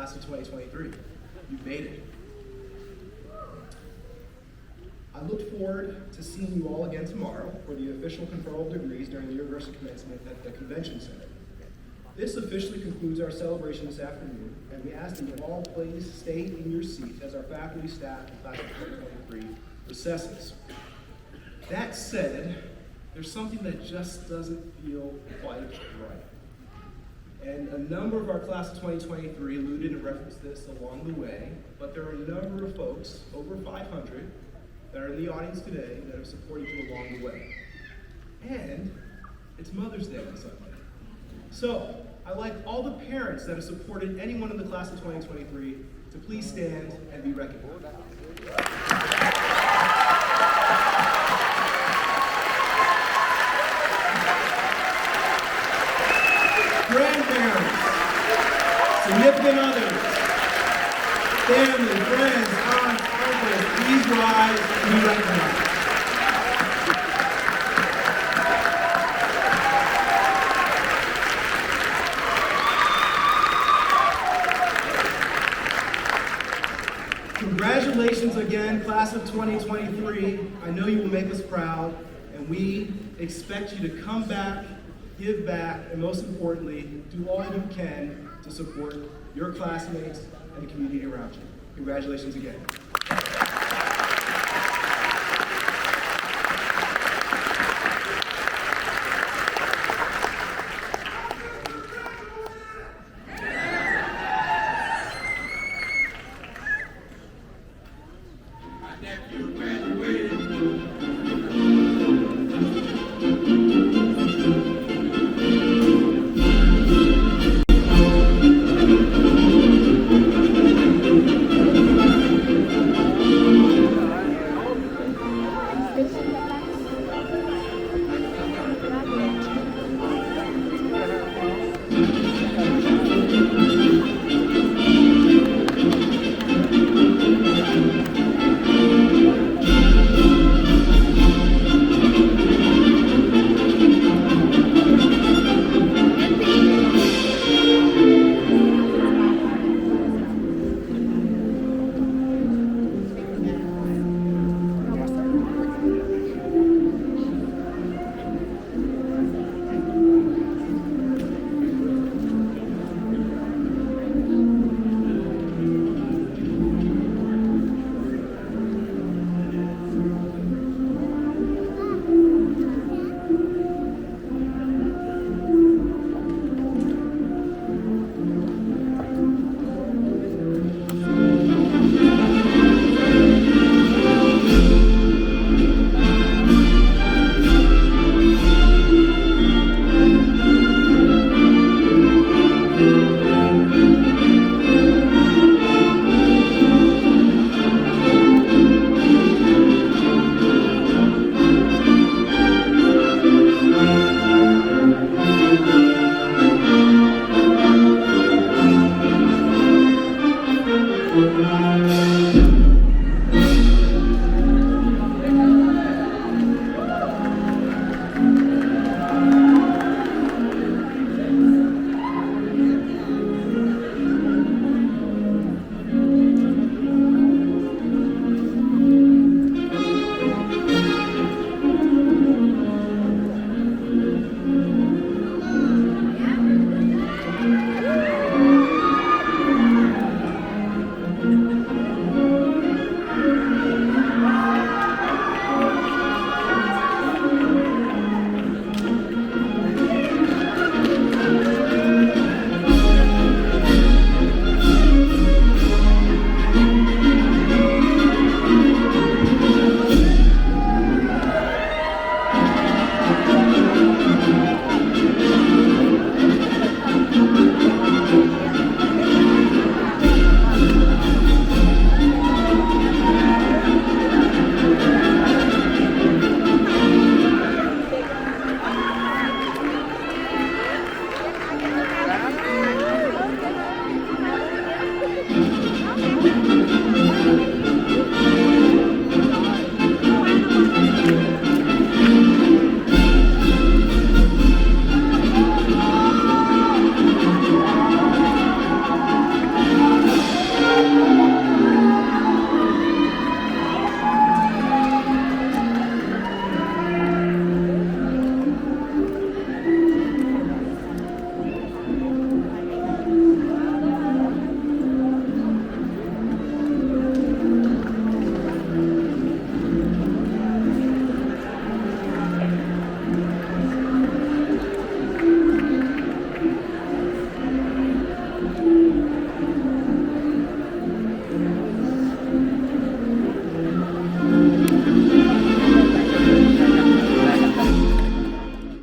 class of 2023. You've made it. I look forward to seeing you all again tomorrow for the official conferral of degrees during the university commencement at the Convention Center. This officially concludes our celebration this afternoon, and we ask that you all please stay in your seat as our faculty, staff, and class of 2023 recesses. That said, there's something that just doesn't feel quite right. And a number of our class of 2023 alluded and referenced this along the way, but there are a number of folks, over 500, that are in the audience today that have supported you along the way. And it's Mother's Day on Sunday. So, I'd like all the parents that have supported anyone in the class of 2023 to please stand and be recognized. Grandparents, significant others, family, friends, aunts, uncles, please rise and be recognized. Congratulations again, class of 2023. I know you will make us proud, and we expect you to come back, give back, and most importantly, do all you can to support your classmates and the community around you. Congratulations again.